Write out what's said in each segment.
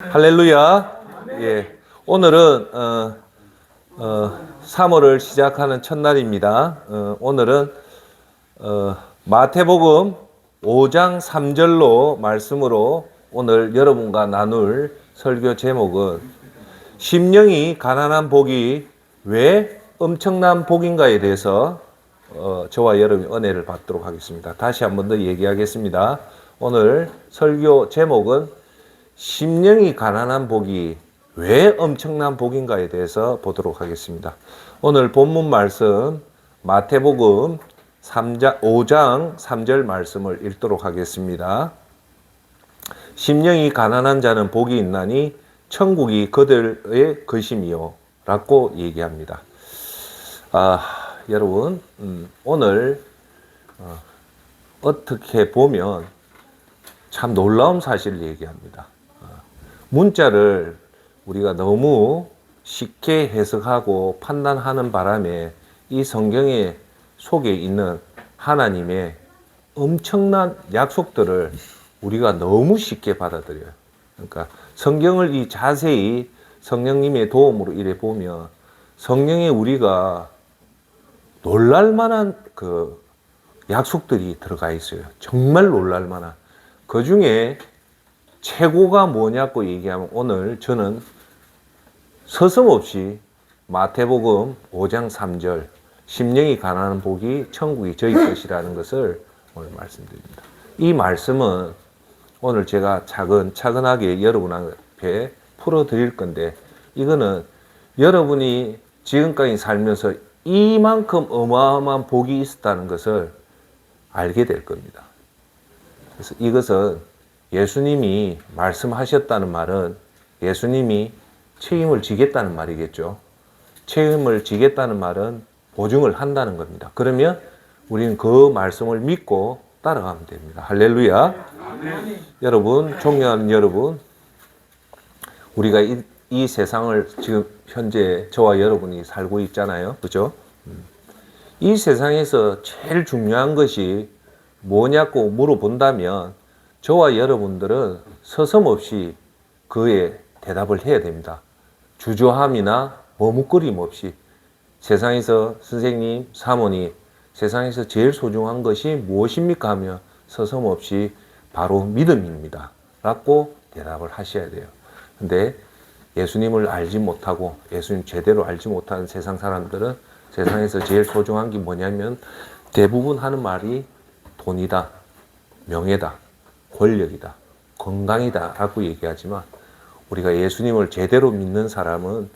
할렐루야. 예. 오늘은 3월을 시작하는 첫날입니다. 오늘은 마태복음 5장 3절로 말씀으로 오늘 여러분과 나눌 설교 제목은 심령이 가난한 복이 왜 엄청난 복인가에 대해서 저와 여러분이 은혜를 받도록 하겠습니다. 다시 한 번 더 얘기하겠습니다. 오늘 설교 제목은 심령이 가난한 복이 왜 엄청난 복인가에 대해서 보도록 하겠습니다. 오늘 본문 말씀 마태복음 5장 3절 말씀을 읽도록 하겠습니다. 심령이 가난한 자는 복이 있나니 천국이 그들의 것임이요 라고 얘기합니다. 여러분 오늘 어떻게 보면 참 놀라운 사실을 얘기합니다. 문자를 우리가 너무 쉽게 해석하고 판단하는 바람에 이 성경의 속에 있는 하나님의 엄청난 약속들을 우리가 너무 쉽게 받아들여요. 그러니까 성경을 이 자세히 성령님의 도움으로 이래 보면 성경에 우리가 놀랄 만한 그 약속들이 들어가 있어요. 정말 놀랄 만한. 그 중에 최고가 뭐냐고 얘기하면 오늘 저는 서슴없이 마태복음 5장 3절 심령이 가난한 복이 천국이 저희 것이라는 것을 오늘 말씀드립니다. 이 말씀은 오늘 제가 차근차근하게 여러분 앞에 풀어드릴 건데 이거는 여러분이 지금까지 살면서 이만큼 어마어마한 복이 있었다는 것을 알게 될 겁니다. 그래서 이것은 예수님이 말씀하셨다는 말은 예수님이 책임을 지겠다는 말이겠죠. 책임을 지겠다는 말은 보증을 한다는 겁니다. 그러면 우리는 그 말씀을 믿고 따라가면 됩니다. 할렐루야. 여러분, 존경하는 여러분, 우리가 이 세상을 지금 현재 저와 여러분이 살고 있잖아요. 그죠? 이 세상에서 제일 중요한 것이 뭐냐고 물어본다면 저와 여러분들은 서슴없이 그에 대답을 해야 됩니다. 주저함이나 머뭇거림 없이 세상에서 선생님, 사모님, 세상에서 제일 소중한 것이 무엇입니까? 하면 서슴없이 바로 믿음입니다. 라고 대답을 하셔야 돼요. 근데 예수님을 알지 못하고 예수님 제대로 알지 못하는 세상 사람들은 세상에서 제일 소중한 게 뭐냐면 대부분 하는 말이 돈이다, 명예다, 권력이다, 건강이다 라고 얘기하지만 우리가 예수님을 제대로 믿는 사람은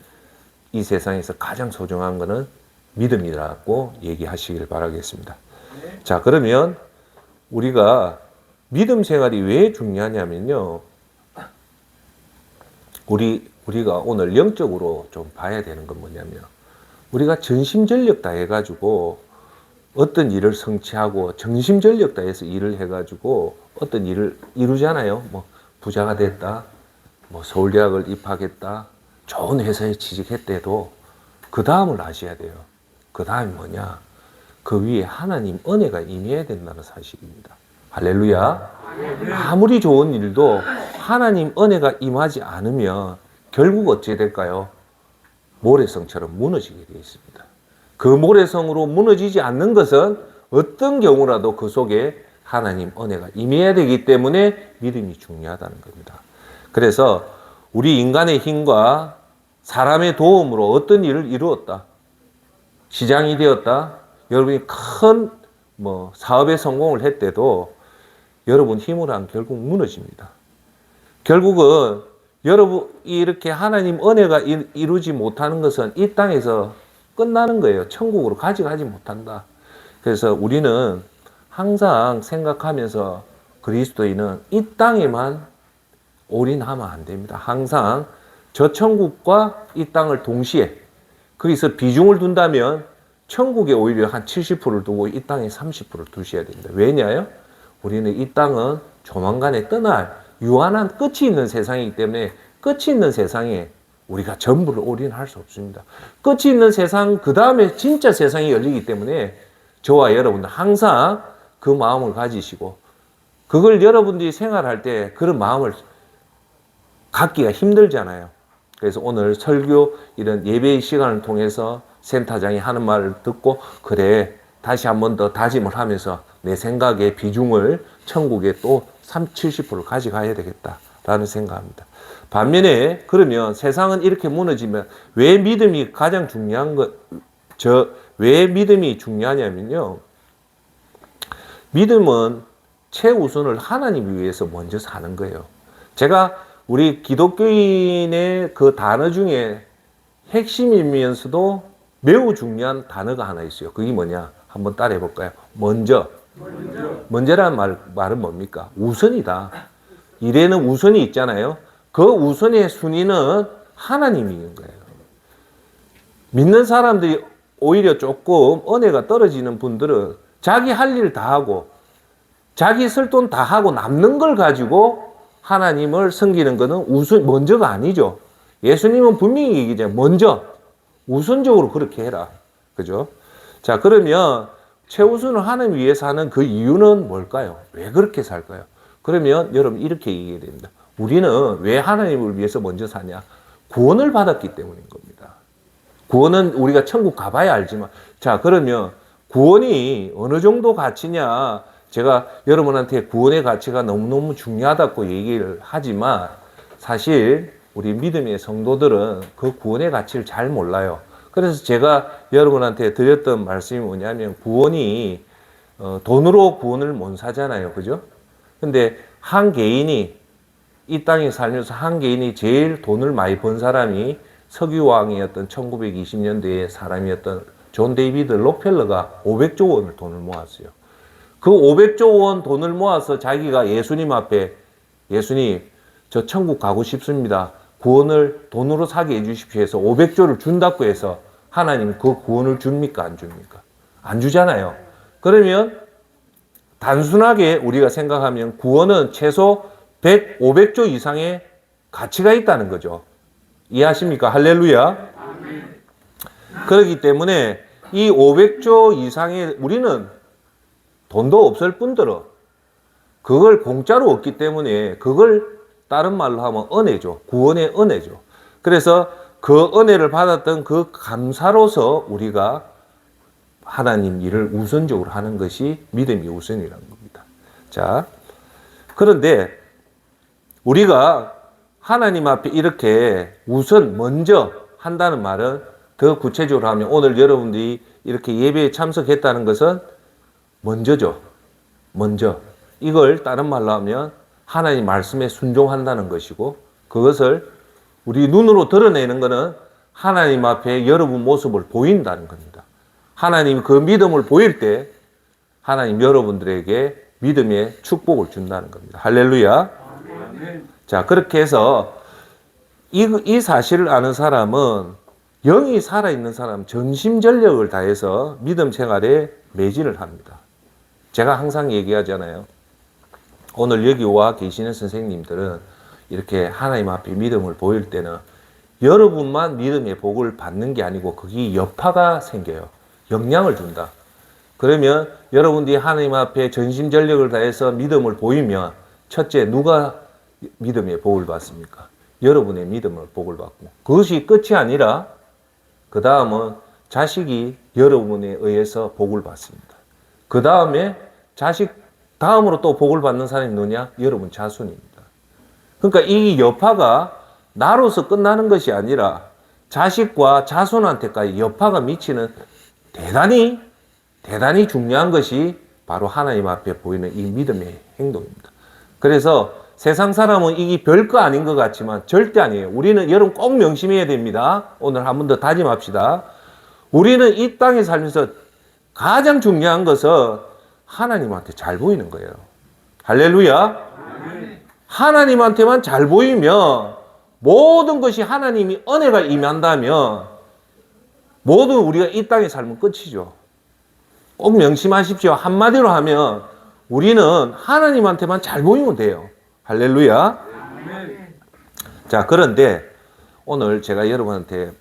이 세상에서 가장 소중한 것은 믿음이라고 얘기하시길 바라겠습니다. 자, 그러면 우리가 믿음 생활이 왜 중요하냐면요. 우리가 오늘 영적으로 좀 봐야 되는 건 뭐냐면 우리가 전심전력 다 해가지고 어떤 일을 성취하고 정심전력 다해서 일을 해가지고 어떤 일을 이루잖아요. 뭐 부자가 됐다, 뭐 서울대학을 입학했다, 좋은 회사에 취직했대도 그 다음을 아셔야 돼요. 그 다음이 뭐냐? 그 위에 하나님 은혜가 임해야 된다는 사실입니다. 할렐루야. 아무리 좋은 일도 하나님 은혜가 임하지 않으면 결국 어찌 될까요? 모래성처럼 무너지게 되어 있습니다. 그 모래성으로 무너지지 않는 것은 어떤 경우라도 그 속에 하나님 은혜가 임해야 되기 때문에 믿음이 중요하다는 겁니다. 그래서 우리 인간의 힘과 사람의 도움으로 어떤 일을 이루었다. 시장이 되었다. 여러분이 큰 사업에 성공을 했대도 여러분 힘으로 하면 결국 무너집니다. 결국은 여러분이 이렇게 하나님 은혜가 이루지 못하는 것은 이 땅에서 끝나는 거예요. 천국으로 가져가지 못한다. 그래서 우리는 항상 생각하면서 그리스도인은 이 땅에만 올인하면 안 됩니다. 항상 저 천국과 이 땅을 동시에 거기서 비중을 둔다면 천국에 오히려 한 70%를 두고 이 땅에 30%를 두셔야 됩니다. 왜냐요? 우리는 이 땅은 조만간에 떠날 유한한 끝이 있는 세상이기 때문에 끝이 있는 세상에 우리가 전부를 올인할 수 없습니다. 끝이 있는 세상, 그 다음에 진짜 세상이 열리기 때문에 저와 여러분들 항상 그 마음을 가지시고 그걸 여러분들이 생활할 때 그런 마음을 갖기가 힘들잖아요. 그래서 오늘 설교 이런 예배의 시간을 통해서 센터장이 하는 말을 듣고 그래 다시 한 번 더 다짐을 하면서 내 생각의 비중을 천국에 또 70% 가져가야 되겠다라는 생각합니다. 반면에 그러면 세상은 이렇게 무너지면 왜 믿음이 가장 중요한 왜 믿음이 중요하냐면요. 믿음은 최우선을 하나님 위해서 먼저 사는 거예요. 제가 우리 기독교인의 그 단어 중에 핵심이면서도 매우 중요한 단어가 하나 있어요. 그게 뭐냐? 한번 따라해 볼까요? 먼저라는 말은 뭡니까? 우선이다. 일에는 우선이 있잖아요. 그 우선의 순위는 하나님인 거예요. 믿는 사람들이 오히려 조금 은혜가 떨어지는 분들은 자기 할 일 다 하고 자기 쓸 돈 다 하고 남는 걸 가지고 하나님을 섬기는 것은 먼저가 아니죠. 예수님은 분명히 얘기잖아요. 먼저 우선적으로 그렇게 해라. 그죠? 자, 그러면 최우선을 하나님 위해서 하는 그 이유는 뭘까요? 왜 그렇게 살까요? 그러면 여러분 이렇게 얘기해야 됩니다. 우리는 왜 하나님을 위해서 먼저 사냐? 구원을 받았기 때문인 겁니다. 구원은 우리가 천국 가봐야 알지만, 자, 그러면 구원이 어느 정도 가치냐? 제가 여러분한테 구원의 가치가 너무너무 중요하다고 얘기를 하지만 사실 우리 믿음의 성도들은 그 구원의 가치를 잘 몰라요. 그래서 제가 여러분한테 드렸던 말씀이 뭐냐면 구원이 돈으로 구원을 못 사잖아요. 그죠? 근데 한 개인이 이 땅에 살면서 한 개인이 제일 돈을 많이 번 사람이 석유왕이었던 1920년대의 사람이었던 존 데이비드 록펠러가 500조 원을 돈을 모았어요. 그 500조 원 돈을 모아서 자기가 예수님 앞에 예수님 저 천국 가고 싶습니다. 구원을 돈으로 사게 해주십시오 해서 500조를 준다고 해서 하나님 그 구원을 줍니까? 안 줍니까? 안 주잖아요. 그러면 단순하게 우리가 생각하면 구원은 최소 500조 이상의 가치가 있다는 거죠. 이해하십니까? 할렐루야. 그렇기 때문에 이 500조 이상의 우리는 돈도 없을 뿐더러 그걸 공짜로 얻기 때문에 그걸 다른 말로 하면 은혜죠. 구원의 은혜죠. 그래서 그 은혜를 받았던 그 감사로서 우리가 하나님 일을 우선적으로 하는 것이 믿음이 우선이라는 겁니다. 자, 그런데 우리가 하나님 앞에 이렇게 우선 먼저 한다는 말은 더 구체적으로 하면 오늘 여러분들이 이렇게 예배에 참석했다는 것은 먼저죠. 먼저. 이걸 다른 말로 하면 하나님 말씀에 순종한다는 것이고 그것을 우리 눈으로 드러내는 것은 하나님 앞에 여러분 모습을 보인다는 겁니다. 하나님 그 믿음을 보일 때 하나님 여러분들에게 믿음의 축복을 준다는 겁니다. 할렐루야. 자, 그렇게 해서 이 사실을 아는 사람은 영이 살아있는 사람 전심전력을 다해서 믿음 생활에 매진을 합니다. 제가 항상 얘기하잖아요. 오늘 여기 와 계시는 선생님들은 이렇게 하나님 앞에 믿음을 보일 때는 여러분만 믿음의 복을 받는 게 아니고 거기 여파가 생겨요. 영향을 준다. 그러면 여러분들이 하나님 앞에 전심전력을 다해서 믿음을 보이면 첫째 누가 믿음의 복을 받습니까? 여러분의 믿음을 복을 받고 그것이 끝이 아니라 그 다음은 자식이 여러분에 의해서 복을 받습니다. 그 다음에 자식 다음으로 또 복을 받는 사람이 누구냐? 여러분 자손입니다. 그러니까 이 여파가 나로서 끝나는 것이 아니라 자식과 자손한테까지 여파가 미치는 대단히 중요한 것이 바로 하나님 앞에 보이는 이 믿음의 행동입니다. 그래서 세상 사람은 이게 별거 아닌 것 같지만 절대 아니에요. 우리는 여러분 꼭 명심해야 됩니다. 오늘 한 번 더 다짐합시다. 우리는 이 땅에 살면서 가장 중요한 것은 하나님한테 잘 보이는 거예요. 할렐루야. 하나님한테만 잘 보이면 모든 것이 하나님이 은혜가 임한다면 모든 우리가 이 땅에 살면 끝이죠. 꼭 명심하십시오. 한마디로 하면 우리는 하나님한테만 잘 보이면 돼요. 할렐루야. 자, 그런데 오늘 제가 여러분한테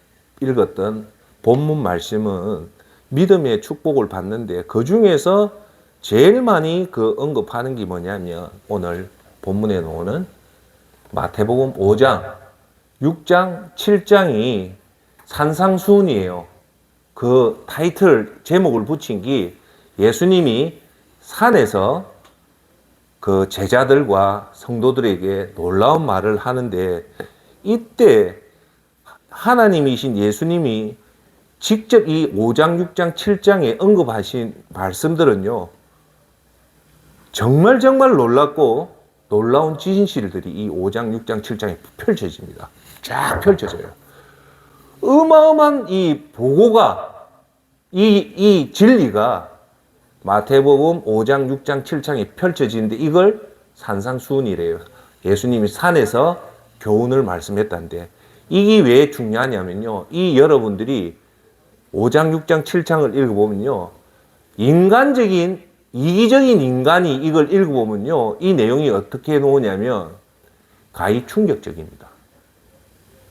읽었던 본문 말씀은 믿음의 축복을 받는데 그 중에서 제일 많이 언급하는 게 뭐냐면 오늘 본문에 나오는 마태복음 5장, 6장, 7장이 산상수훈이에요. 그 타이틀 제목을 붙인 게 예수님이 산에서 그 제자들과 성도들에게 놀라운 말을 하는데, 이때 하나님이신 예수님이 직접 이 5장, 6장, 7장에 언급하신 말씀들은요, 정말 놀랍고 놀라운 진실들이 이 5장, 6장, 7장에 펼쳐집니다. 쫙 펼쳐져요. 어마어마한 이 보고가, 이 진리가 마태복음 5장, 6장, 7장에 펼쳐지는데, 이걸 산상수훈이래요. 예수님이 산에서 교훈을 말씀했다는데, 이게 왜 중요하냐면요, 이 여러분들이 5장, 6장, 7장을 읽어보면요, 인간적인, 이기적인 인간이 이걸 읽어보면요, 이 내용이 어떻게 나오냐면 가히 충격적입니다.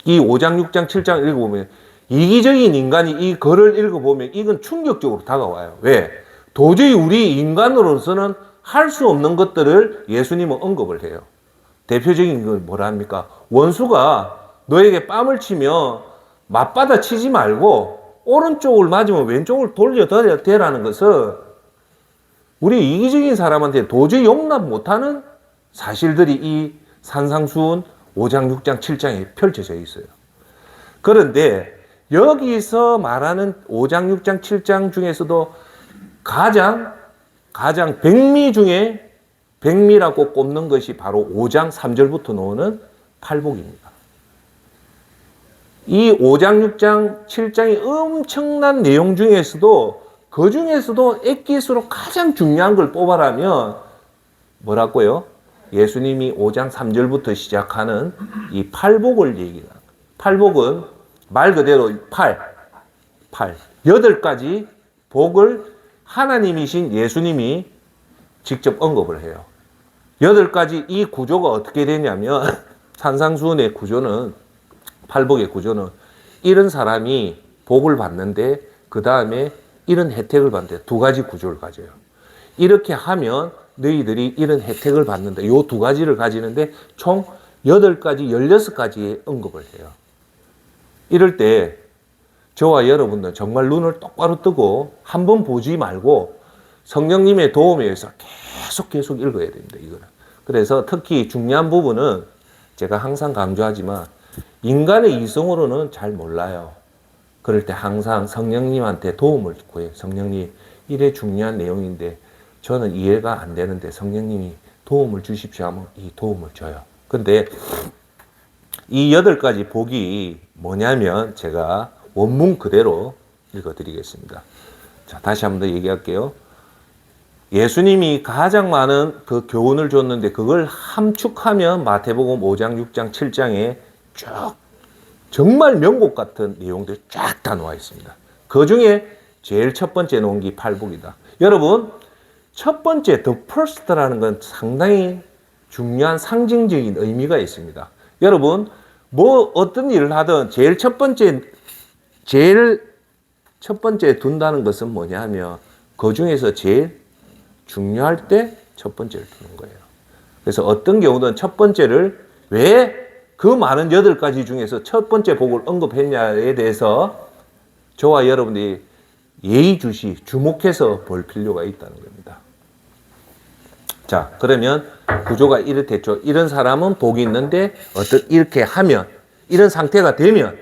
이 5장, 6장, 7장을 읽어보면 이기적인 인간이 이 글을 읽어보면 이건 충격적으로 다가와요. 왜? 도저히 우리 인간으로서는 할 수 없는 것들을 예수님은 언급을 해요. 대표적인 건 뭐라 합니까? 원수가 너에게 뺨을 치면 맞받아 치지 말고 오른쪽을 맞으면 왼쪽을 돌려야 되라는 것은 우리 이기적인 사람한테 도저히 용납 못하는 사실들이 이 산상수훈 5장, 6장, 7장에 펼쳐져 있어요. 그런데 여기서 말하는 5장, 6장, 7장 중에서도 가장 백미 중에 백미라고 꼽는 것이 바로 5장 3절부터 나오는 팔복입니다. 이 5장, 6장, 7장의 엄청난 내용 중에서도 그 중에서도 엑기스로 가장 중요한 걸 뽑아라면 뭐라고요? 예수님이 5장 3절부터 시작하는 이 팔복을 얘기합니다. 팔복은 말 그대로 팔. 8가지 복을 하나님이신 예수님이 직접 언급을 해요. 8가지 이 구조가 어떻게 되냐면 산상수훈의 구조는, 팔복의 구조는 이런 사람이 복을 받는데 그 다음에 이런 혜택을 받는데 2가지 구조를 가져요. 이렇게 하면 너희들이 이런 혜택을 받는다. 요 2가지를 가지는데 총 8가지, 16가지의 언급을 해요. 이럴 때 저와 여러분들 정말 눈을 똑바로 뜨고 한번 보지 말고 성령님의 도움에 의해서 계속 읽어야 됩니다. 이거는. 그래서 특히 중요한 부분은 제가 항상 강조하지만 인간의 이성으로는 잘 몰라요. 그럴 때 항상 성령님한테 도움을 구해요. 성령님, 이래 중요한 내용인데 저는 이해가 안 되는데 성령님이 도움을 주십시오 하면 이 도움을 줘요. 근데 이 8가지 복이 뭐냐면 제가 원문 그대로 읽어드리겠습니다. 자, 다시 한 번 더 얘기할게요. 예수님이 가장 많은 그 교훈을 줬는데 그걸 함축하면 마태복음 5장, 6장, 7장에 쭉 정말 명곡 같은 내용들이 쫙 다 나와 있습니다. 그 중에 제일 첫 번째 놓은 게 팔복이다. 여러분, 첫 번째 the first라는 건 상당히 중요한 상징적인 의미가 있습니다. 여러분, 뭐 어떤 일을 하든 제일 첫 번째 둔다는 것은 뭐냐 하면 그 중에서 제일 중요할 때 첫 번째를 두는 거예요. 그래서 어떤 경우든 첫 번째를 왜 그 많은 8가지 중에서 첫 번째 복을 언급했냐에 대해서 저와 여러분들이 예의주시 주목해서 볼 필요가 있다는 겁니다. 자, 그러면 구조가 이렇겠죠. 이런 사람은 복이 있는데 이렇게 하면, 이런 상태가 되면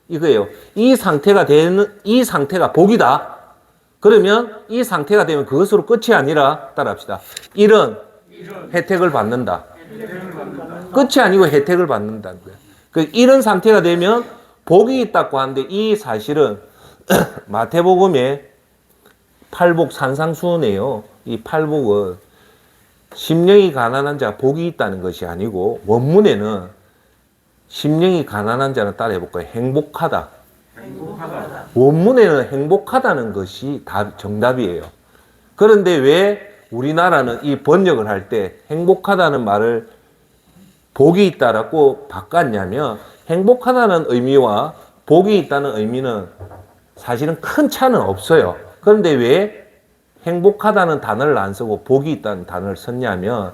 이거예요. 이 상태가 복이다. 그러면 이 상태가 되면 그것으로 끝이 아니라 따라합시다. 이런 혜택을 받는다. 끝이 아니고 혜택을 받는다는 거예요. 이런 상태가 되면 복이 있다고 하는데 이 사실은 마태복음의 팔복 산상수훈이에요. 이 팔복은 심령이 가난한 자 복이 있다는 것이 아니고 원문에는 심령이 가난한 자는 따라해볼까요? 행복하다. 원문에는 행복하다는 것이 정답이에요. 그런데 왜 우리나라는 이 번역을 할 때 행복하다는 말을 복이 있다라고 바꿨냐면 행복하다는 의미와 복이 있다는 의미는 사실은 큰 차는 없어요. 그런데 왜 행복하다는 단어를 안 쓰고 복이 있다는 단어를 썼냐면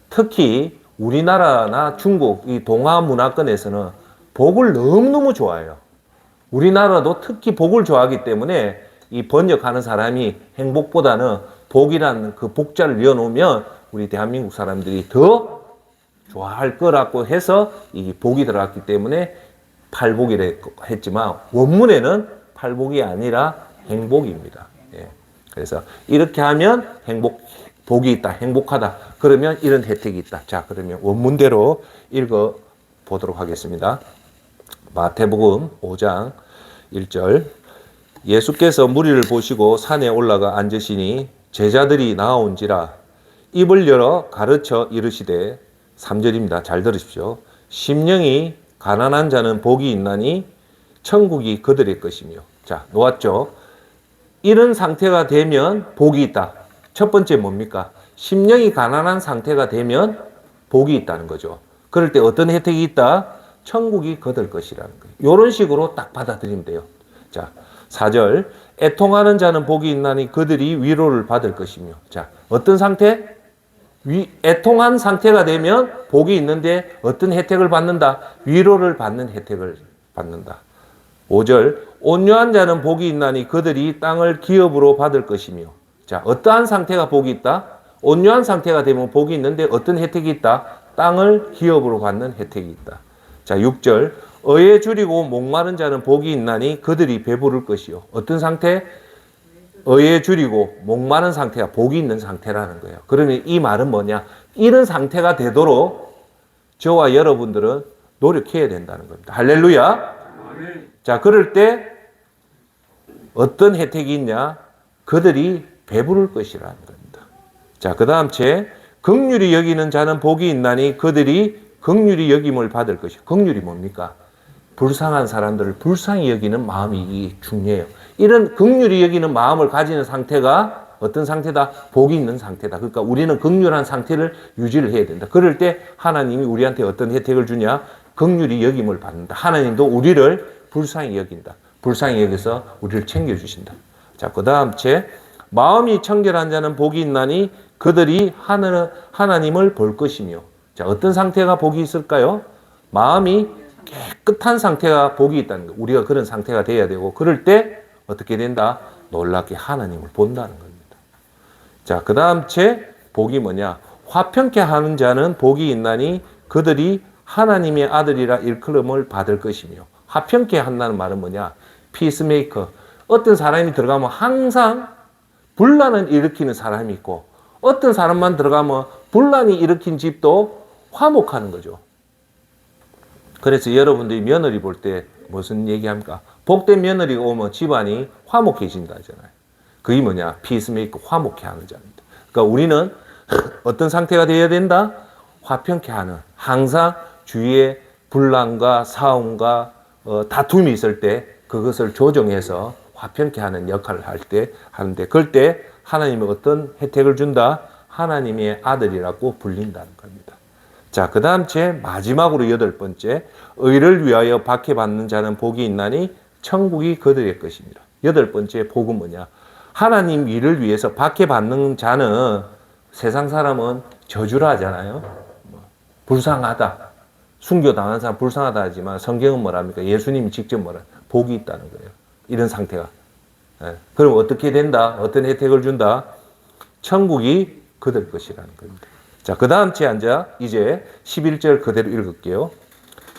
특히 우리나라나 중국, 이 동아 문화권에서는 복을 너무너무 좋아해요. 우리나라도 특히 복을 좋아하기 때문에 이 번역하는 사람이 행복보다는 복이라는 그 복자를 이어놓으면 우리 대한민국 사람들이 더 좋아할 거라고 해서 이 복이 들어갔기 때문에 팔복이라 했지만 원문에는 팔복이 아니라 행복입니다. 예. 그래서 이렇게 하면 복이 있다, 행복하다. 그러면 이런 혜택이 있다. 자, 그러면 원문대로 읽어 보도록 하겠습니다. 마태복음 5장 1절. 예수께서 무리를 보시고 산에 올라가 앉으시니 제자들이 나아온지라 입을 열어 가르쳐 이르시되 3절입니다. 잘 들으십시오. 심령이 가난한 자는 복이 있나니 천국이 그들의 것이며. 자, 놓았죠? 이런 상태가 되면 복이 있다. 첫 번째 뭡니까? 심령이 가난한 상태가 되면 복이 있다는 거죠. 그럴 때 어떤 혜택이 있다? 천국이 그들 것이라는 거예요. 이런 식으로 딱 받아들이면 돼요. 자, 4절. 애통하는 자는 복이 있나니 그들이 위로를 받을 것이며. 자, 어떤 상태? 애통한 상태가 되면 복이 있는데 어떤 혜택을 받는다? 위로를 받는 혜택을 받는다. 5절. 온유한 자는 복이 있나니 그들이 땅을 기업으로 받을 것이며. 자, 어떠한 상태가 복이 있다? 온유한 상태가 되면 복이 있는데 어떤 혜택이 있다? 땅을 기업으로 받는 혜택이 있다. 자, 6절. 의에 줄이고 목마른 자는 복이 있나니 그들이 배부를 것이요. 어떤 상태? 의에 줄이고 목마른 상태가 복이 있는 상태라는 거예요. 그러면 이 말은 뭐냐? 이런 상태가 되도록 저와 여러분들은 노력해야 된다는 겁니다. 할렐루야. 자, 그럴 때 어떤 혜택이 있냐? 그들이 배부를 것이라는 겁니다. 자, 그 다음 제 긍휼히 여기는 자는 복이 있나니 그들이 긍휼히 여김을 받을 것이요. 긍휼이 뭡니까? 불쌍한 사람들을 불쌍히 여기는 마음이 중요해요. 이런 긍휼히 여기는 마음을 가지는 상태가 어떤 상태다? 복이 있는 상태다. 그러니까 우리는 긍휼한 상태를 유지를 해야 된다. 그럴 때 하나님이 우리한테 어떤 혜택을 주냐? 긍휼히 여김을 받는다. 하나님도 우리를 불쌍히 여긴다. 불쌍히 여겨서 우리를 챙겨주신다. 자, 그 다음 제 마음이 청결한 자는 복이 있나니 그들이 하나님을 볼 것이며. 자, 어떤 상태가 복이 있을까요? 마음이 깨끗한 상태가 복이 있다는 거. 우리가 그런 상태가 돼야 되고 그럴 때 어떻게 된다? 놀랍게 하나님을 본다는 겁니다. 자, 그 다음 제 복이 뭐냐? 화평케 하는 자는 복이 있나니 그들이 하나님의 아들이라 일컬음을 받을 것이며. 화평케 한다는 말은 뭐냐? 피스메이커. 어떤 사람이 들어가면 항상 분란을 일으키는 사람이 있고 어떤 사람만 들어가면 분란이 일으킨 집도 화목하는 거죠. 그래서 여러분들이 며느리 볼 때 무슨 얘기합니까? 복된 며느리가 오면 집안이 화목해진다 하잖아요. 그게 뭐냐? 피스메이커, 화목해 하는 자입니다. 그러니까 우리는 어떤 상태가 되어야 된다? 화평케 하는, 항상 주위에 분란과 싸움과 다툼이 있을 때 그것을 조정해서 화평케 하는 역할을 할 때 하는데 그럴 때 하나님은 어떤 혜택을 준다? 하나님의 아들이라고 불린다는 겁니다. 자, 그 다음 제 마지막으로 8번째. 의를 위하여 박해받는 자는 복이 있나니 천국이 그들의 것입니다. 8번째 복은 뭐냐? 하나님 일을 위해서 박해받는 자는 세상 사람은 저주를 하잖아요. 불쌍하다. 순교당한 사람 불쌍하다 하지만 성경은 뭐랍니까? 예수님이 직접 뭐라? 복이 있다는 거예요. 이런 상태가. 예. 그럼 어떻게 된다? 어떤 혜택을 준다? 천국이 그들 것이라는 겁니다. 자, 그 다음 제 앉아 이제 11절 그대로 읽을게요.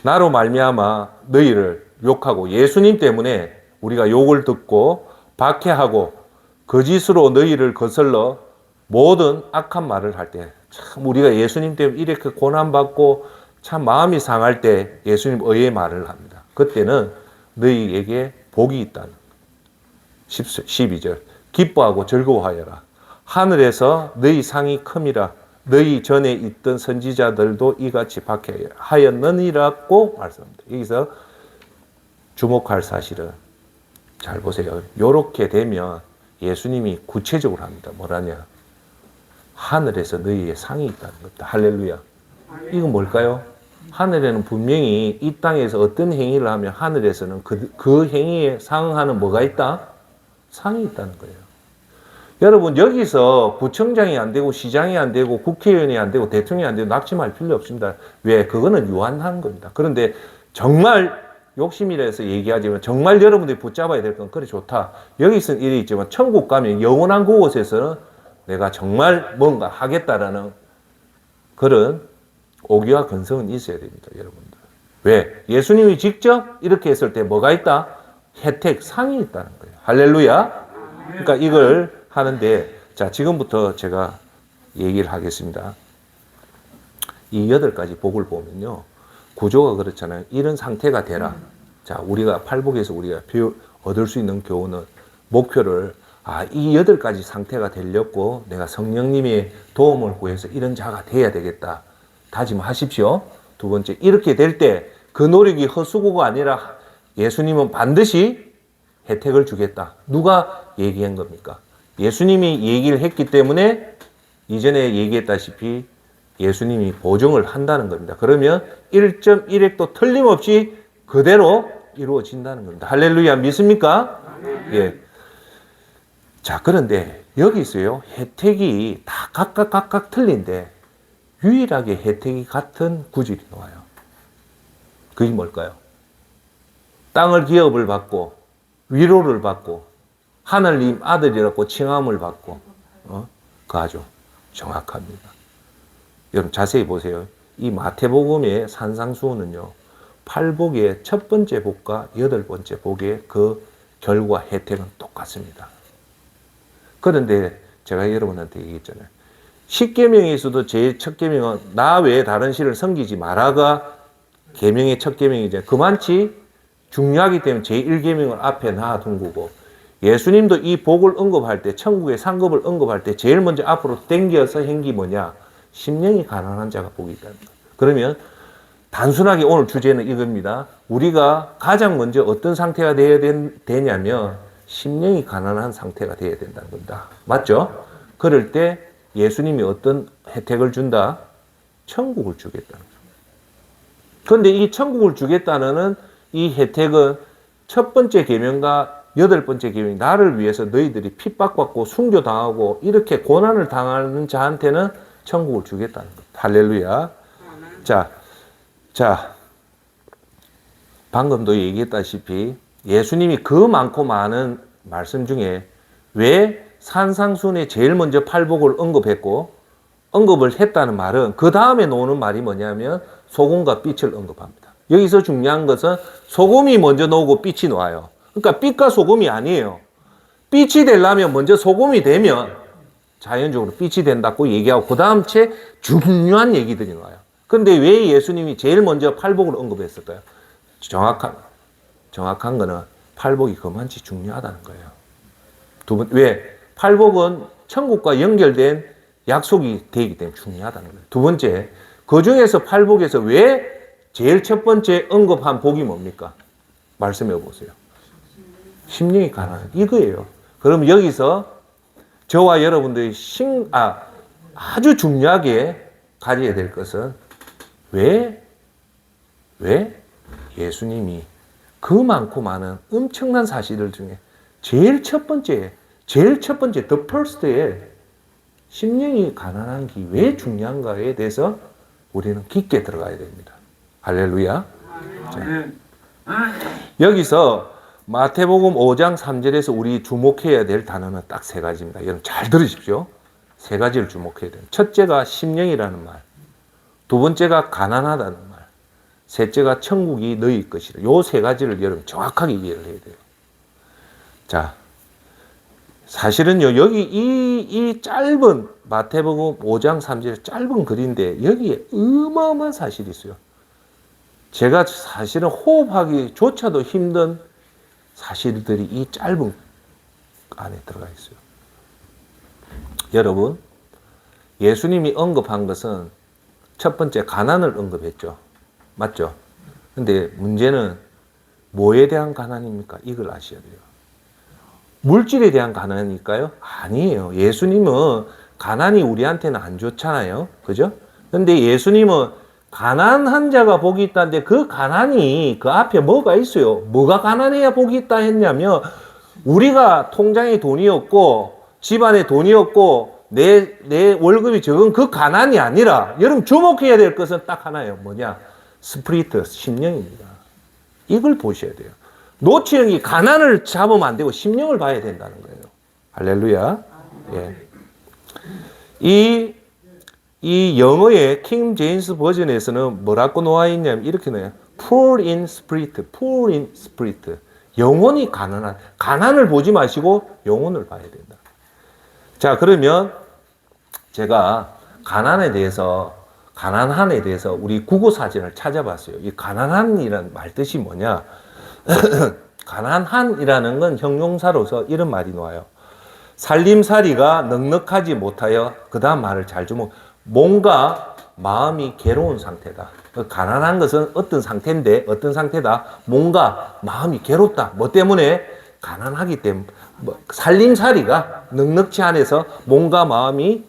나로 말미암아 너희를 욕하고 예수님 때문에 우리가 욕을 듣고 박해하고 거짓으로 너희를 거슬러 모든 악한 말을 할 때 참 우리가 예수님 때문에 이렇게 고난받고 참 마음이 상할 때 예수님 의의 말을 합니다. 그때는 너희에게 복이 있다는 12절 기뻐하고 즐거워하여라. 하늘에서 너희 상이 큼이라. 너희 전에 있던 선지자들도 이같이 박해하였느니라고 말씀합니다. 여기서 주목할 사실은 잘 보세요. 이렇게 되면 예수님이 구체적으로 합니다. 뭐라냐? 하늘에서 너희의 상이 있다는 겁니다. 할렐루야. 이건 뭘까요? 하늘에는 분명히 이 땅에서 어떤 행위를 하면 하늘에서는 그 행위에 상응하는 뭐가 있다? 상이 있다는 거예요. 여러분 여기서 구청장이 안 되고 시장이 안 되고 국회의원이 안 되고 대통령이 안 되고 낙심할 필요 없습니다. 왜? 그거는 유한한 겁니다. 그런데 정말 욕심이라 해서 얘기하지만 정말 여러분들이 붙잡아야 될 건 그래 좋다. 여기서는 일이 있지만 천국 가면 영원한 그곳에서는 내가 정말 뭔가 하겠다라는 그런 오기와 근성은 있어야 됩니다. 여러분들. 왜? 예수님이 직접 이렇게 했을 때 뭐가 있다? 혜택, 상이 있다는 거예요. 할렐루야. 그러니까 이걸 하는데 자 지금부터 제가 얘기를 하겠습니다. 이 8가지 복을 보면요. 구조가 그렇잖아요. 이런 상태가 되라. 자 우리가 팔복에서 우리가 얻을 수 있는 교훈은 목표를 이 8가지 상태가 되려고 내가 성령님의 도움을 구해서 이런 자가 돼야 되겠다. 다짐하십시오. 두 번째, 이렇게 될 때 그 노력이 헛수고가 아니라 예수님은 반드시 혜택을 주겠다. 누가 얘기한 겁니까? 예수님이 얘기를 했기 때문에 이전에 얘기했다시피 예수님이 보증을 한다는 겁니다. 그러면 1.1획도 틀림없이 그대로 이루어진다는 겁니다. 할렐루야, 믿습니까? 예. 자, 그런데 여기 있어요. 혜택이 다 각각 틀린데 유일하게 혜택이 같은 구절이 나와요. 그게 뭘까요? 땅을 기업을 받고 위로를 받고 하늘님 아들이라고 칭함을 받고 그 아주 정확합니다. 여러분 자세히 보세요. 이 마태복음의 산상수훈은요. 8복의 첫 번째 복과 8번째 복의 그 결과 혜택은 똑같습니다. 그런데 제가 여러분한테 얘기했잖아요. 10계명에서도 제일 첫 계명은 나 외에 다른 신을 섬기지 마라가 계명의 첫 계명이죠. 그만치 중요하기 때문에 제1계명을 앞에 놔둔 거고 예수님도 이 복을 언급할 때 천국의 상급을 언급할 때 제일 먼저 앞으로 당겨서 행기 뭐냐? 심령이 가난한 자가 복이 있다는 거예요. 그러면 단순하게 오늘 주제는 이겁니다. 우리가 가장 먼저 어떤 상태가 되냐면 심령이 가난한 상태가 되어야 된다는 겁니다. 맞죠? 그럴 때 예수님이 어떤 혜택을 준다? 천국을 주겠다는 거예요. 그런데 이 천국을 주겠다는 이 혜택은 첫 번째 계명과 8번째 계명이 나를 위해서 너희들이 핍박받고 순교당하고 이렇게 고난을 당하는 자한테는 천국을 주겠다는 것. 할렐루야. 자, 방금도 얘기했다시피 예수님이 그 많고 많은 말씀 중에 왜 산상순에 제일 먼저 팔복을 언급을 했다는 말은 그 다음에 나오는 말이 뭐냐면 소금과 빛을 언급합니다. 여기서 중요한 것은 소금이 먼저 나오고 빛이 나와요. 그러니까 빛과 소금이 아니에요. 빛이 되려면 먼저 소금이 되면 자연적으로 빛이 된다고 얘기하고 그 다음 채 중요한 얘기들이 나와요. 그런데 왜 예수님이 제일 먼저 팔복을 언급했을까요? 정확한 거는 팔복이 그만치 중요하다는 거예요. 왜? 팔복은 천국과 연결된 약속이 되기 때문에 중요하다는 거예요. 두 번째, 그 중에서 팔복에서 왜 제일 첫 번째 언급한 복이 뭡니까? 말씀해 보세요. 심령이 가난한 이거예요. 그럼 여기서 저와 여러분들이 아주 중요하게 가져야 될 것은 왜 예수님이 그 많고 많은 엄청난 사실들 중에 제일 첫 번째, the first에 심령이 가난한 게 왜 중요한가에 대해서 우리는 깊게 들어가야 됩니다. 할렐루야. 자, 여기서 마태복음 5장 3절에서 우리 주목해야 될 단어는 딱 3가지입니다. 여러분 잘 들으십시오. 3가지를 주목해야 돼요. 첫째가 심령이라는 말, 두 번째가 가난하다는 말, 셋째가 천국이 너희 것이라. 요 3가지를 여러분 정확하게 이해를 해야 돼요. 자, 사실은요, 여기 이 짧은 마태복음 5장 3절 짧은 글인데 여기에 어마어마한 사실이 있어요. 제가 사실은 호흡하기조차도 힘든 사실들이 이 짧은 안에 들어가 있어요. 여러분, 예수님이 언급한 것은 첫 번째 가난을 언급했죠. 맞죠? 근데 문제는 뭐에 대한 가난입니까? 이걸 아셔야 돼요. 물질에 대한 가난일까요? 아니에요. 예수님은 가난이 우리한테는 안 좋잖아요. 그죠? 근데 예수님은 가난한 자가 복이 있다는데 그 가난이 그 앞에 뭐가 있어요? 뭐가 가난해야 복이 있다 했냐면 우리가 통장에 돈이 없고 집안에 돈이 없고 내 월급이 적은 그 가난이 아니라 여러분 주목해야 될 것은 딱 하나예요. 뭐냐? 스피리트, 심령입니다. 이걸 보셔야 돼요. 놓치는 게 가난을 잡으면 안 되고 심령을 봐야 된다는 거예요. 할렐루야. 예. 이 영어의 킹 제임스 버전에서는 뭐라고 놓아 있냐면 이렇게 나와요. Poor in spirit, poor in spirit. 영혼이 가난을 보지 마시고 영혼을 봐야 된다. 자, 그러면 제가 가난한에 대해서 우리 국어 사전을 찾아봤어요. 이 가난한이라는 말 뜻이 뭐냐? 가난한이라는 건 형용사로서 이런 말이 나와요. 살림살이가 넉넉하지 못하여 그 다음 말을 잘 주면 뭔가 마음이 괴로운 상태다. 가난한 것은 어떤 상태다? 뭔가 마음이 괴롭다. 뭐 때문에? 가난하기 때문에. 살림살이가 넉넉치 않아서 뭔가 마음이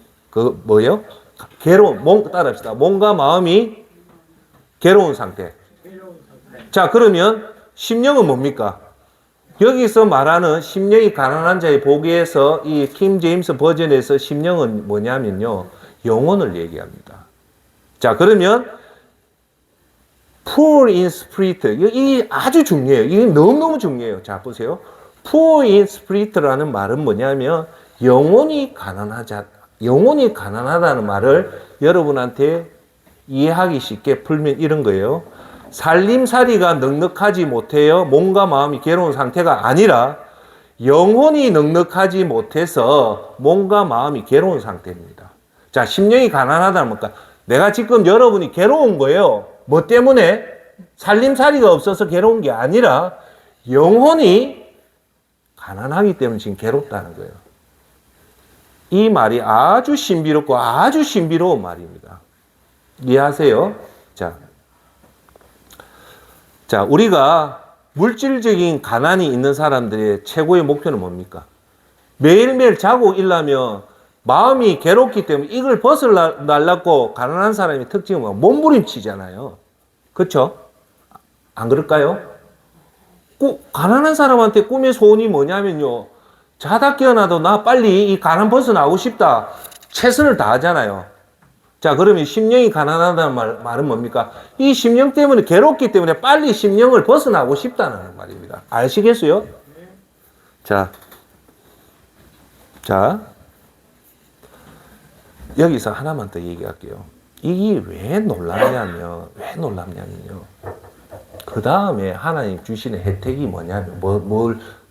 따라합시다. 뭔가 마음이 괴로운 상태. 자, 그러면 심령은 뭡니까? 여기서 말하는 심령이 가난한 자의 보기에서 이 킹 제임스 버전에서 심령은 뭐냐면요. 영혼을 얘기합니다. 자, 그러면 poor in spirit. 이게 아주 중요해요. 이게 너무너무 중요해요. 자, 보세요. poor in spirit라는 말은 뭐냐면 영혼이 가난하다는 말을 여러분한테 이해하기 쉽게 풀면 이런 거예요. 살림살이가 넉넉하지 못해요. 몸과 마음이 괴로운 상태가 아니라 영혼이 넉넉하지 못해서 몸과 마음이 괴로운 상태입니다. 자, 심령이 가난하다는 뭘까? 내가 지금 여러분이 괴로운 거예요. 뭐 때문에? 살림살이가 없어서 괴로운 게 아니라 영혼이 가난하기 때문에 지금 괴롭다는 거예요. 이 말이 아주 신비롭고 아주 신비로운 말입니다. 이해하세요? 자, 우리가 물질적인 가난이 있는 사람들의 최고의 목표는 뭡니까? 매일매일 자고 일하면 마음이 괴롭기 때문에 이걸 벗어나려고 가난한 사람의 특징은 몸부림치잖아요. 그렇죠? 안 그럴까요? 가난한 사람한테 꿈의 소원이 뭐냐면요. 자다 깨어나도 나 빨리 이 가난 벗어나고 싶다. 최선을 다하잖아요. 자, 그러면 심령이 가난하다는 말은 뭡니까? 이 심령 때문에 괴롭기 때문에 빨리 심령을 벗어나고 싶다는 말입니다. 아시겠어요? 자, 여기서 하나만 더 얘기할게요. 이게 왜 놀랍냐면요. 그 다음에 하나님 주시는 혜택이 뭐냐면,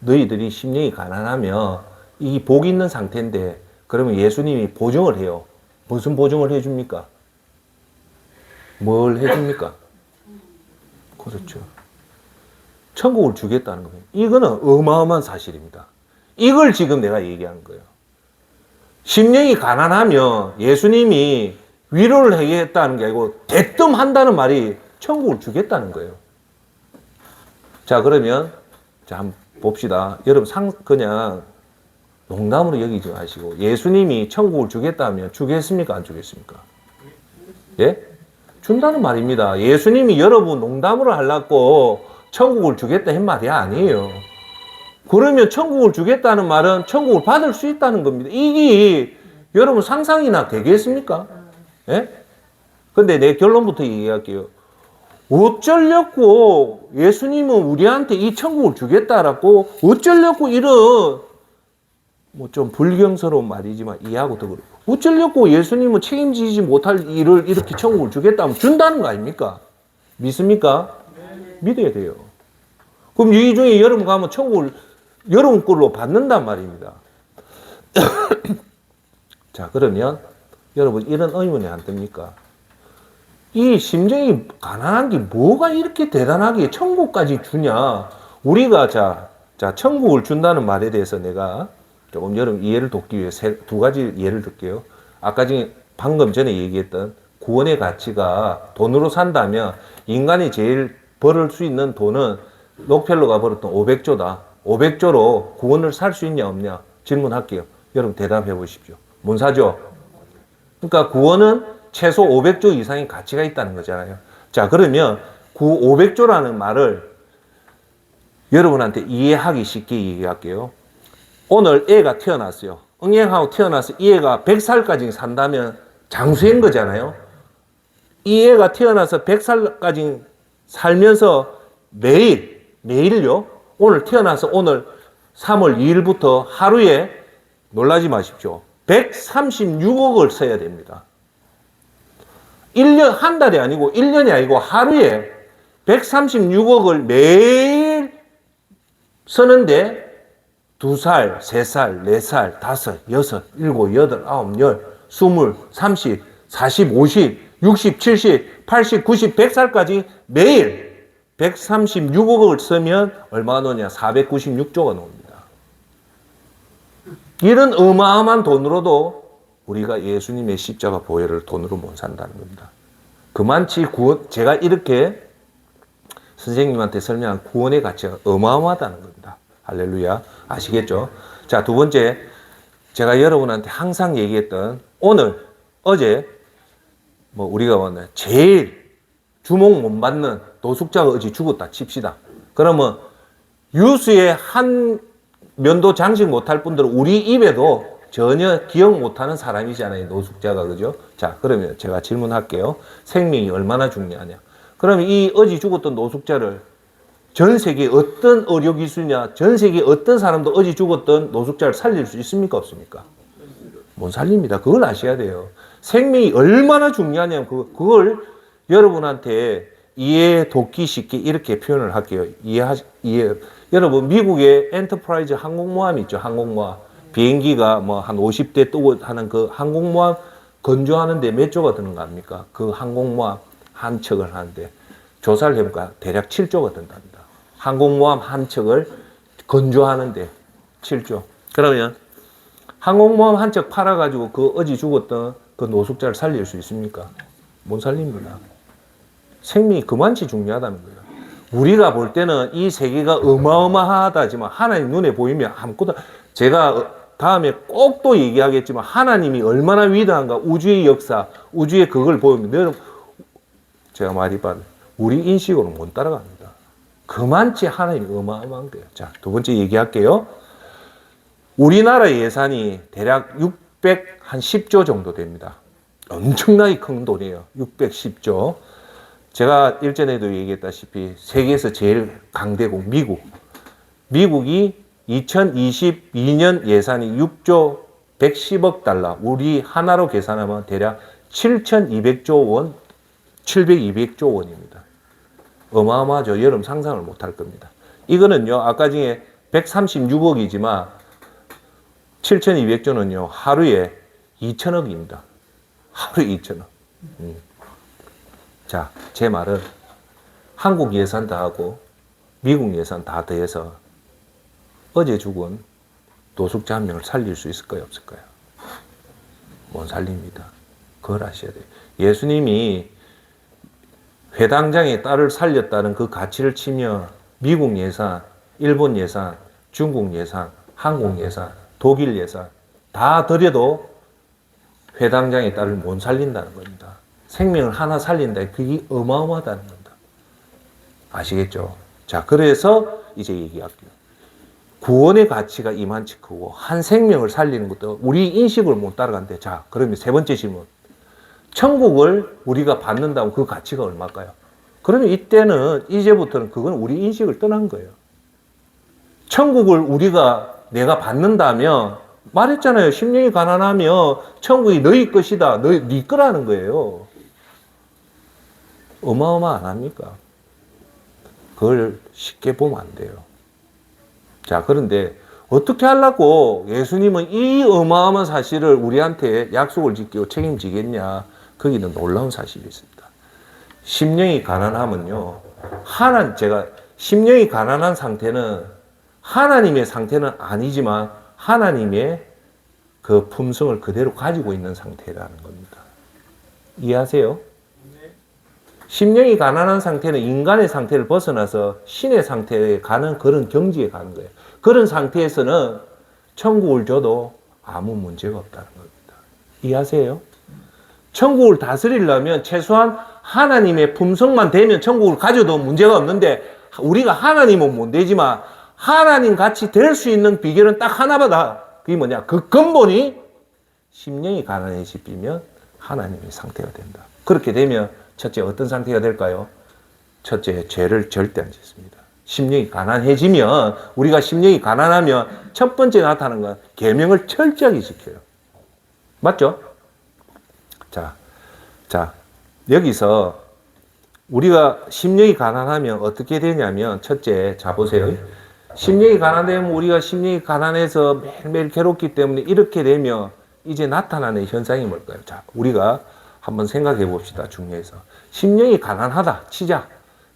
너희들이 심령이 가난하면 이 복 있는 상태인데, 그러면 예수님이 보증을 해요. 무슨 보증을 해줍니까? 뭘 해줍니까? 그렇죠. 천국을 주겠다는 거예요. 이거는 어마어마한 사실입니다. 이걸 지금 내가 얘기하는 거예요. 심령이 가난하면 예수님이 위로를 하겠다는 게 아니고 대뜸 한다는 말이 천국을 주겠다는 거예요. 자, 그러면 한번 봅시다. 여러분 그냥 농담으로 여기지 마시고 예수님이 천국을 주겠다면 주겠습니까? 안 주겠습니까? 예? 준다는 말입니다. 예수님이 여러분 농담으로 하려고 천국을 주겠다 한 말이 아니에요. 그러면 천국을 주겠다는 말은 천국을 받을 수 있다는 겁니다. 이게 여러분 상상이나 되겠습니까? 예? 근데 내 결론부터 얘기할게요. 어쩌려고 예수님은 우리한테 이 천국을 주겠다라고 어쩌려고 이런 좀 불경스러운 말이지만 이해하고 더 그래요. 어쩌려고 예수님은 책임지지 못할 일을 이렇게 천국을 주겠다면 준다는 거 아닙니까? 믿습니까? 믿어야 돼요. 그럼 이 중에 여러분 가면 천국을 여러분 걸로 받는단 말입니다. 자, 그러면 여러분 이런 의문이 안 듭니까? 이 심정이 가난한 게 뭐가 이렇게 대단하게 천국까지 주냐? 우리가 자 천국을 준다는 말에 대해서 내가 조금 여러분 이해를 돕기 위해 두 가지 예를 들게요. 아까 방금 전에 얘기했던 구원의 가치가 돈으로 산다면 인간이 제일 벌을 수 있는 돈은 록펠러가 벌었던 500조다. 500조로 구원을 살 수 있냐 없냐 질문할게요. 여러분 대답해 보십시오. 뭔 사죠? 그러니까 구원은 최소 500조 이상의 가치가 있다는 거잖아요. 자, 그러면 500조라는 말을 여러분한테 이해하기 쉽게 얘기할게요. 오늘 애가 태어났어요. 응행하고 태어나서 이 애가 100살까지 산다면 장수인 거잖아요. 이 애가 태어나서 100살까지 살면서 매일요. 오늘 태어나서 오늘 3월 2일부터 하루에 놀라지 마십시오. 136억을 써야 됩니다. 1년, 한 달이 아니고 1년이 아니고 하루에 136억을 매일 쓰는데 2살, 3살, 4살, 5, 6, 7, 8, 9, 10, 20, 30, 40, 50, 60, 70, 80, 90, 100살까지 매일 136억을 쓰면 얼마가 나오냐? 496조가 나옵니다. 이런 어마어마한 돈으로도 우리가 예수님의 십자가 보혈을 돈으로 못 산다는 겁니다. 그만치 제가 이렇게 선생님한테 설명한 구원의 가치가 어마어마하다는 겁니다. 할렐루야. 아시겠죠? 자, 두 번째, 제가 여러분한테 항상 얘기했던 어제 우리가 오늘 제일 주목 못 받는 노숙자가 어제 죽었다 칩시다. 그러면 유수의 한 면도 장식 못할 분들은 우리 입에도 전혀 기억 못하는 사람이잖아요. 노숙자가. 그죠? 자, 그러면 제가 질문할게요. 생명이 얼마나 중요하냐. 그러면 이 어제 죽었던 노숙자를 전 세계 어떤 의료기술이냐, 전 세계 어떤 사람도 어제 죽었던 노숙자를 살릴 수 있습니까? 없습니까? 못 살립니다. 그걸 아셔야 돼요. 생명이 얼마나 중요하냐면 그걸 여러분한테 이해돋기 쉽게 이렇게 표현을 할게요. 여러분, 미국의 엔터프라이즈 항공모함 있죠? 항공모함. 비행기가 한 50대 뜨고 하는 그 항공모함 건조하는데 몇 조가 드는 거 아닙니까? 그 항공모함 한 척을 하는데 조사를 해보니까 대략 7조가 든답니다. 항공모함 한 척을 건조하는데 7조. 그러면 항공모함 한 척 팔아가지고 그 어제 죽었던 그 노숙자를 살릴 수 있습니까? 못 살립니다. 생명이 그만치 중요하다는 거예요. 우리가 볼 때는 이 세계가 어마어마하다지만 하나님 눈에 보이면 아무것도, 제가 다음에 꼭 또 얘기하겠지만 하나님이 얼마나 위대한가, 우주의 역사, 우주의 그걸 보면 제가 말해봐도 우리 인식으로 못 따라갑니다. 그만치 하나님이 어마어마한 거예요. 자, 두 번째 얘기할게요. 우리나라 예산이 대략 610조 정도 됩니다. 엄청나게 큰 돈이에요. 610조. 제가 일전에도 얘기했다시피 세계에서 제일 강대국 미국이 2022년 예산이 6조 110억 달러, 우리 하나로 계산하면 대략 7,200조 원, 700, 200조 원입니다. 어마어마하죠. 여러분 상상을 못할 겁니다. 이거는요, 아까 중에 136억이지만 7,200조는요, 하루에 2,000억입니다. 하루에 2,000억. 자, 제 말은 한국 예산 다 하고 미국 예산 다 더해서 어제 죽은 노숙자 한 명을 살릴 수 있을까요? 없을까요? 못 살립니다. 그걸 아셔야 돼요. 예수님이 회당장의 딸을 살렸다는 그 가치를 치면 미국 예산, 일본 예산, 중국 예산, 한국 예산, 독일 예산 다 들여도 회당장의 딸을 못 살린다는 겁니다. 생명을 하나 살린다. 그게 어마어마하다는 겁니다. 아시겠죠? 자, 그래서 이제 얘기할게요. 구원의 가치가 이만치 크고 한 생명을 살리는 것도 우리 인식을 못 따라간대. 자, 그러면 세 번째 질문. 천국을 우리가 받는다면 그 가치가 얼마일까요? 그러면 이제부터는 그건 우리 인식을 떠난 거예요. 천국을 내가 받는다면, 말했잖아요. 심령이 가난하면 천국이 너희 것이다. 네 거라는 거예요. 어마어마 안 합니까? 그걸 쉽게 보면 안 돼요. 자, 그런데 어떻게 하려고 예수님은 이 어마어마한 사실을 우리한테 약속을 지키고 책임지겠냐? 거기는 놀라운 사실이 있습니다. 심령이 가난하면요, 제가 심령이 가난한 상태는 하나님의 상태는 아니지만 하나님의 그 품성을 그대로 가지고 있는 상태라는 겁니다. 이해하세요? 심령이 가난한 상태는 인간의 상태를 벗어나서 신의 상태에 가는 그런 경지에 가는 거예요. 그런 상태에서는 천국을 줘도 아무 문제가 없다는 겁니다. 이해하세요? 천국을 다스리려면 최소한 하나님의 품성만 되면 천국을 가져도 문제가 없는데, 우리가 하나님은 못 되지만 하나님 같이 될 수 있는 비결은 딱 하나다. 그게 뭐냐? 그 근본이 심령이 가난해지면 하나님의 상태가 된다. 그렇게 되면 첫째 어떤 상태가 될까요? 첫째, 죄를 절대 안 짓습니다. 심령이 가난해지면, 우리가 심령이 가난하면 첫 번째 나타나는 건 계명을 철저하게 지켜요. 맞죠? 자, 여기서 우리가 심령이 가난하면 어떻게 되냐면, 첫째, 자 보세요. 심령이 가난되면 우리가 심령이 가난해서 매일매일 괴롭기 때문에 이렇게 되면 이제 나타나는 현상이 뭘까요? 자, 우리가 한번 생각해 봅시다. 중요해서. 심령이 가난하다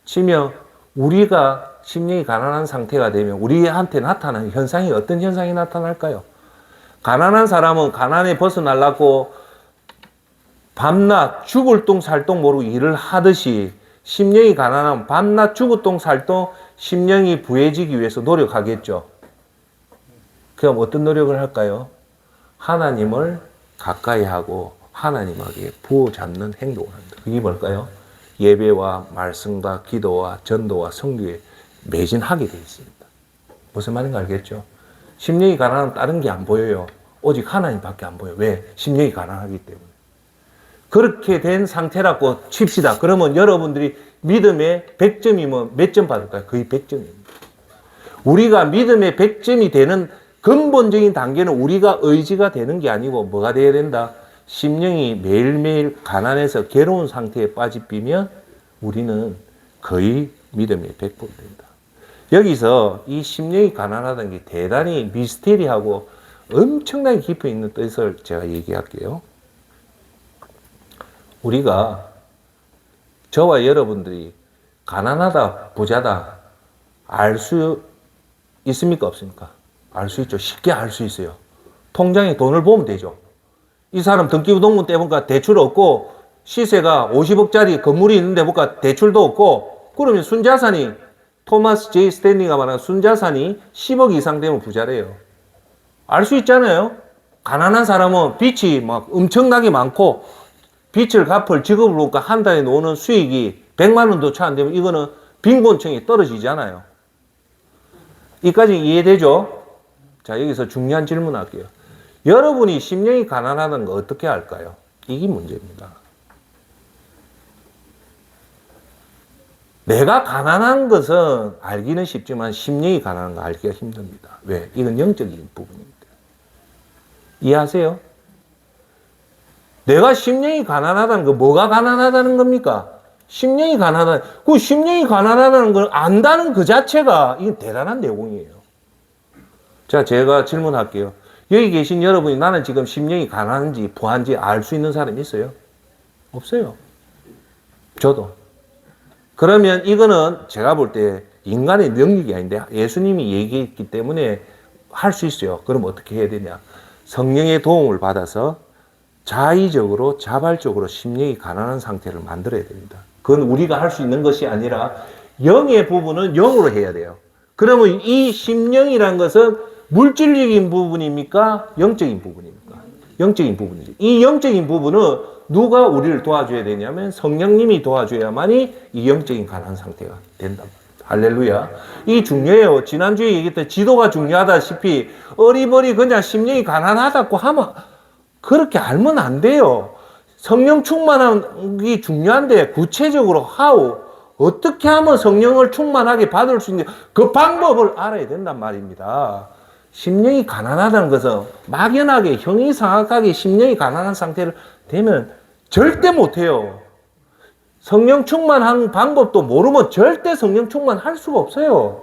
치면 우리가 심령이 가난한 상태가 되면 우리한테 나타나는 현상이 어떤 현상이 나타날까요? 가난한 사람은 가난에 벗어나려고 밤낮 죽을 똥 살 똥 모르고 일을 하듯이, 심령이 가난하면 밤낮 죽을 똥 살 똥 심령이 부해지기 위해서 노력하겠죠. 그럼 어떤 노력을 할까요? 하나님을 가까이 하고 하나님에게 부어잡는 행동을 합니다. 그게 뭘까요? 예배와 말씀과 기도와 전도와 선교에 매진하게 되어 있습니다. 무슨 말인가 알겠죠? 심령이 가난하면 다른 게 안 보여요. 오직 하나님밖에 안 보여요. 왜? 심령이 가난하기 때문에. 그렇게 된 상태라고 칩시다. 그러면 여러분들이 믿음의 100점이면 몇 점 받을까요? 거의 100점입니다. 우리가 믿음의 100점이 되는 근본적인 단계는 우리가 의지가 되는 게 아니고 뭐가 되어야 된다? 심령이 매일매일 가난해서 괴로운 상태에 빠지면 우리는 거의 믿음의 100% 된다. 여기서 이 심령이 가난하다는 게 대단히 미스테리하고 엄청나게 깊이 있는 뜻을 제가 얘기할게요. 우리가, 저와 여러분들이 가난하다, 부자다 알 수 있습니까? 없습니까? 알 수 있죠. 쉽게 알 수 있어요. 통장에 돈을 보면 되죠. 이 사람 등기부등본 떼보니까 대출 없고, 시세가 50억짜리 건물이 있는데 보니까 대출도 없고, 그러면 순자산이, 토마스 제이 스탠리가 말하는 순자산이 10억 이상 되면 부자래요. 알 수 있잖아요. 가난한 사람은 빚이 막 엄청나게 많고, 빚을 갚을 직업을 보니까 한 달에 노는 수익이 100만 원도 채 안 되면 이거는 빈곤층이 떨어지잖아요. 이까지 이해되죠? 자, 여기서 중요한 질문 할게요. 여러분이 심령이 가난하다는 거 어떻게 알까요? 이게 문제입니다. 내가 가난한 것은 알기는 쉽지만 심령이 가난한 거 알기가 힘듭니다. 왜? 이건 영적인 부분입니다. 이해하세요? 내가 심령이 가난하다는 거, 뭐가 가난하다는 겁니까? 심령이 가난하다. 그 심령이 가난하다는 걸 안다는 그 자체가 이건 대단한 내용이에요. 자, 제가 질문할게요. 여기 계신 여러분이 나는 지금 심령이 가난한지 부한지 알 수 있는 사람이 있어요? 없어요. 저도. 그러면 이거는 제가 볼 때 인간의 능력이 아닌데 예수님이 얘기했기 때문에 할 수 있어요. 그럼 어떻게 해야 되냐? 성령의 도움을 받아서 자의적으로 자발적으로 심령이 가난한 상태를 만들어야 됩니다. 그건 우리가 할 수 있는 것이 아니라 영의 부분은 영으로 해야 돼요. 그러면 이 심령이란 것은 물질적인 부분입니까? 영적인 부분입니까? 영적인 부분이죠. 이 영적인 부분은 누가 우리를 도와줘야 되냐면 성령님이 도와줘야만이 이 영적인 가난한 상태가 된다. 할렐루야. 이 중요해요. 지난주에 얘기했던 지도가 중요하다시피 어리버리 그냥 심령이 가난하다고 하면 그렇게 알면 안 돼요. 성령 충만함이 중요한데 구체적으로 어떻게 하면 성령을 충만하게 받을 수 있는 그 방법을 알아야 된단 말입니다. 심령이 가난하다는 것은 막연하게 형이상학하게 심령이 가난한 상태를 되면 절대 못해요. 성령 충만한 방법도 모르면 절대 성령 충만할 수가 없어요.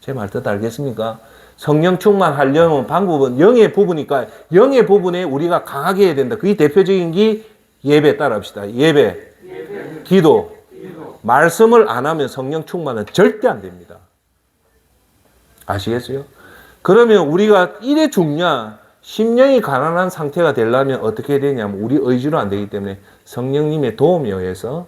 제 말 뜻 알겠습니까? 성령 충만하려면 방법은 영의 부분이니까 영의 부분에 우리가 강하게 해야 된다. 그게 대표적인 게 예배 따라합시다. 예배. 기도. 말씀을 안 하면 성령 충만은 절대 안 됩니다. 아시겠어요? 그러면 우리가 이래 중요한 심령이 가난한 상태가 되려면 어떻게 해야 되냐면 우리 의지로 안 되기 때문에 성령님의 도움에 의해서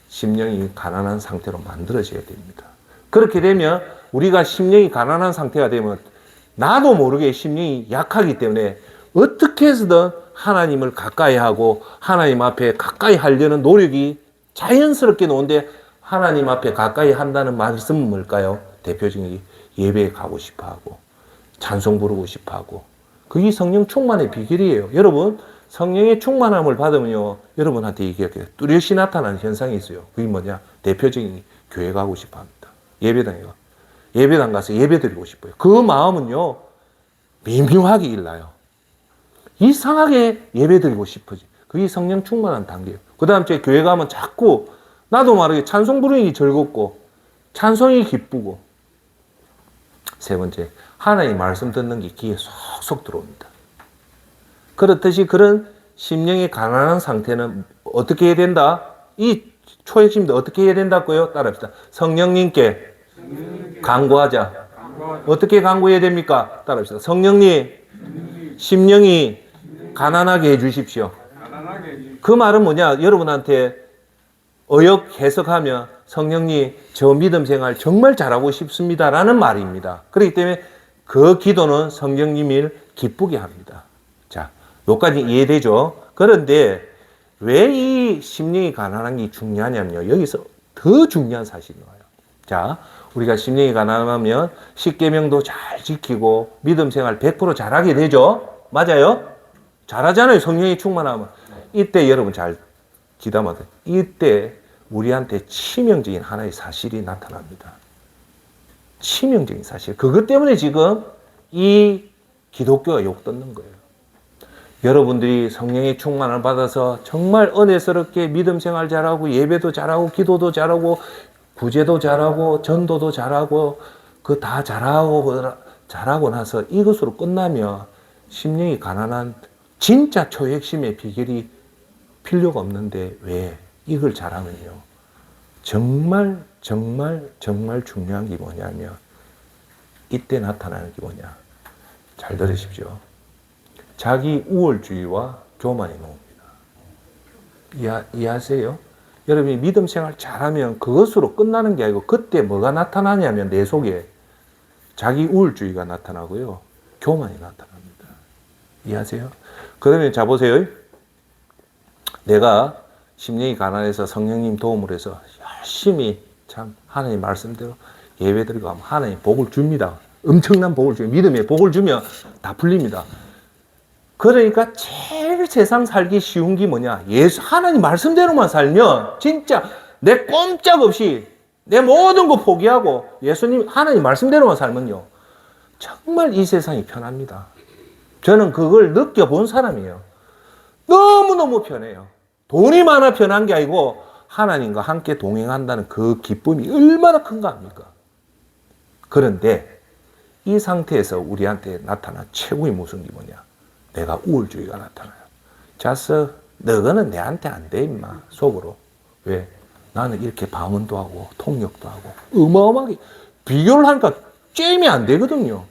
심령이 가난한 상태로 만들어져야 됩니다. 그렇게 되면 우리가 심령이 가난한 상태가 되면 나도 모르게 심령이 약하기 때문에 어떻게 해서든 하나님을 가까이 하고 하나님 앞에 가까이 하려는 노력이 자연스럽게 나오는데 하나님 앞에 가까이 한다는 말씀은 뭘까요? 대표적인 예배에 가고 싶어 하고 찬송 부르고 싶어 하고. 그게 성령 충만의 비결이에요. 여러분, 성령의 충만함을 받으면요, 여러분한테 이게 뚜렷이 나타나는 현상이 있어요. 그게 뭐냐? 대표적인 교회 가고 싶어 합니다. 예배당에 가. 예배당 가서 예배 드리고 싶어요. 그 마음은요, 미묘하게 일나요. 이상하게 예배 드리고 싶어지. 그게 성령 충만한 단계예요. 그 다음 제 교회 가면 자꾸 나도 모르게 찬송 부르기 즐겁고 찬송이 기쁘고. 세 번째, 하나님 말씀 듣는 게 귀에 쏙쏙 들어옵니다. 그렇듯이 그런 심령이 가난한 상태는 어떻게 해야 된다? 이 초핵심도 어떻게 해야 된다고요? 따라합시다. 성령님께 간구하자. 어떻게 간구해야 됩니까? 따라합시다. 성령님, 심령이 가난하게 해주십시오. 그 말은 뭐냐? 여러분한테 어역 해석하면 성령님, 저 믿음 생활 정말 잘하고 싶습니다. 라는 말입니다. 그렇기 때문에 그 기도는 성령님을 기쁘게 합니다. 자, 여기까지 이해되죠? 그런데 왜 이 심령이 가난한 게 중요하냐면요. 여기서 더 중요한 사실이 나와요. 자, 우리가 심령이 가난하면 십계명도 잘 지키고 믿음 생활 100% 잘하게 되죠? 맞아요? 잘하잖아요. 성령이 충만하면. 이때 여러분 잘 귀담아서 이때 우리한테 치명적인 하나의 사실이 나타납니다. 치명적인 사실. 그것 때문에 지금 이 기독교가 욕듣는 거예요. 여러분들이 성령의 충만을 받아서 정말 은혜스럽게 믿음 생활 잘하고 예배도 잘하고 기도도 잘하고 구제도 잘하고 전도도 잘하고 그 다 잘하고 나서 이것으로 끝나면 심령이 가난한 진짜 초핵심의 비결이 필요가 없는데 왜 이걸 잘하면요. 정말 중요한 게 뭐냐면 이때 나타나는 게 뭐냐. 잘 들으십시오. 자기 우월주의와 교만이 나옵니다. 이해하세요? 여러분이 믿음 생활 잘하면 그것으로 끝나는 게 아니고 그때 뭐가 나타나냐면 내 속에 자기 우월주의가 나타나고요. 교만이 나타납니다. 이해하세요? 그러면 자 보세요. 내가 심령이 가난해서 성령님 도움을 해서 열심히 참 하나님 말씀대로 예배드리고 하면 하나님 복을 줍니다. 엄청난 복을 주면 믿음의 복을 주면 다 풀립니다. 그러니까 제일 세상 살기 쉬운 게 뭐냐? 예수 하나님 말씀대로만 살면 진짜 내 꼼짝없이 내 모든 거 포기하고 예수님 하나님 말씀대로만 살면요. 정말 이 세상이 편합니다. 저는 그걸 느껴본 사람이에요. 너무너무 편해요. 돈이 많아 편한 게 아니고 하나님과 함께 동행한다는 그 기쁨이 얼마나 큰가 합니까? 그런데 이 상태에서 우리한테 나타난 최고의 모습이 뭐냐? 내가 우월주의가 나타나요. 자서 너는 내한테 안 돼 임마 속으로. 왜? 나는 이렇게 방언도 하고 통역도 하고 어마어마하게 비교를 하니까 잼이 안 되거든요.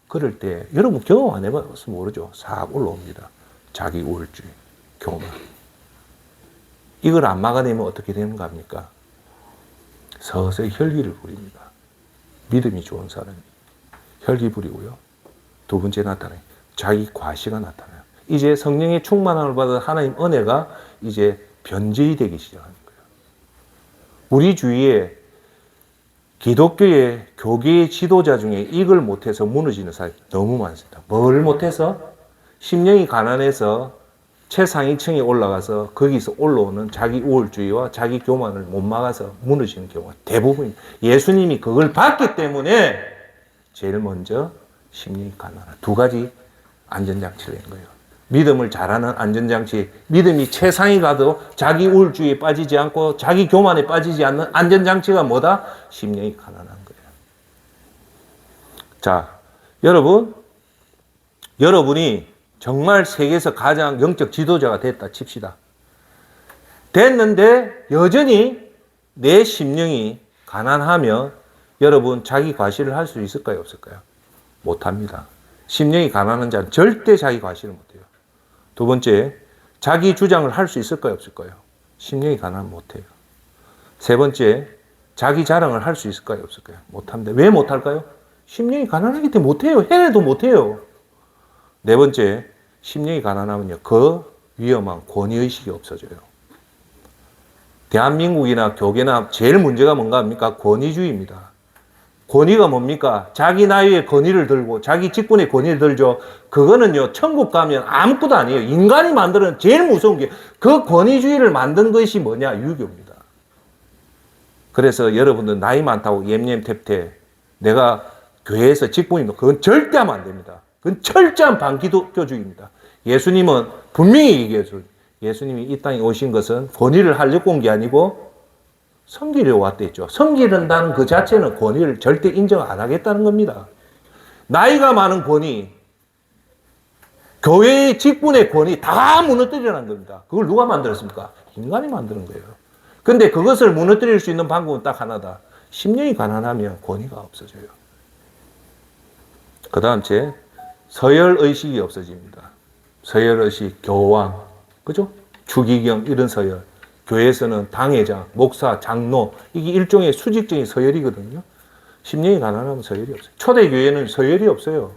그럴 때 여러분 경험 안 해봐서 모르죠. 싹 올라옵니다. 자기 우월주의, 교만. 이걸 안 막아내면 어떻게 되는가 합니까? 서서히 혈기를 부립니다. 믿음이 좋은 사람이 혈기 부리고요. 두 번째 나타나요. 자기 과시가 나타나요. 이제 성령의 충만함을 받은 하나님 은혜가 이제 변제이 되기 시작하는 거예요. 우리 주위에 기독교의 교계의 지도자 중에 이걸 못해서 무너지는 사람이 너무 많습니다. 뭘 못해서? 심령이 가난해서 최상위층에 올라가서 거기서 올라오는 자기 우월주의와 자기 교만을 못 막아서 무너지는 경우가 대부분입니다. 예수님이 그걸 봤기 때문에 제일 먼저 심령이 가난한 두 가지 안전장치를 낸 거예요. 믿음을 잘하는 안전장치, 믿음이 최상위 가도 자기 우월주의에 빠지지 않고 자기 교만에 빠지지 않는 안전장치가 뭐다? 심령이 가난한 거예요. 자, 여러분이 정말 세계에서 가장 영적 지도자가 됐다 칩시다. 됐는데 여전히 내 심령이 가난하면 여러분 자기 과시를 할 수 있을까요? 없을까요? 못합니다. 심령이 가난한 자는 절대 자기 과시를 못해요. 두 번째, 자기 주장을 할 수 있을까요? 없을까요? 심령이 가난하면 못해요. 세 번째, 자기 자랑을 할 수 있을까요? 없을까요? 못합니다. 왜 못할까요? 심령이 가난하기 때문에 못해요. 해내도 못해요. 네 번째, 심령이 가난하면요. 그 위험한 권위의식이 없어져요. 대한민국이나 교계나 제일 문제가 뭔가 합니까? 권위주의입니다. 권위가 뭡니까? 자기 나이의 권위를 들고 자기 직분의 권위를 들죠. 그거는요, 천국 가면 아무것도 아니에요. 인간이 만드는 제일 무서운 게 그 권위주의를 만든 것이 뭐냐? 유교입니다. 그래서 여러분들 나이 많다고 옅옅탭탭 내가 교회에서 직분이 높고 그건 절대 하면 안 됩니다. 그건 철저한 반기독교주의입니다. 예수님은 분명히 얘기해서 예수님이 이 땅에 오신 것은 권위를 하려고 온 게 아니고 섬기려고 왔댔죠. 섬기는다는 그 자체는 권위를 절대 인정 안 하겠다는 겁니다. 나이가 많은 권위, 교회의 직분의 권위 다 무너뜨리라는 겁니다. 그걸 누가 만들었습니까? 인간이 만드는 거예요. 근데 그것을 무너뜨릴 수 있는 방법은 딱 하나다. 심령이 가난하면 권위가 없어져요. 그 다음 째 서열의식이 없어집니다. 서열의식, 교황, 그죠? 추기경 이런 서열. 교회에서는 당회장, 목사, 장로 이게 일종의 수직적인 서열이거든요. 심령이 가난하면 서열이 없어요. 초대교회는 서열이 없어요.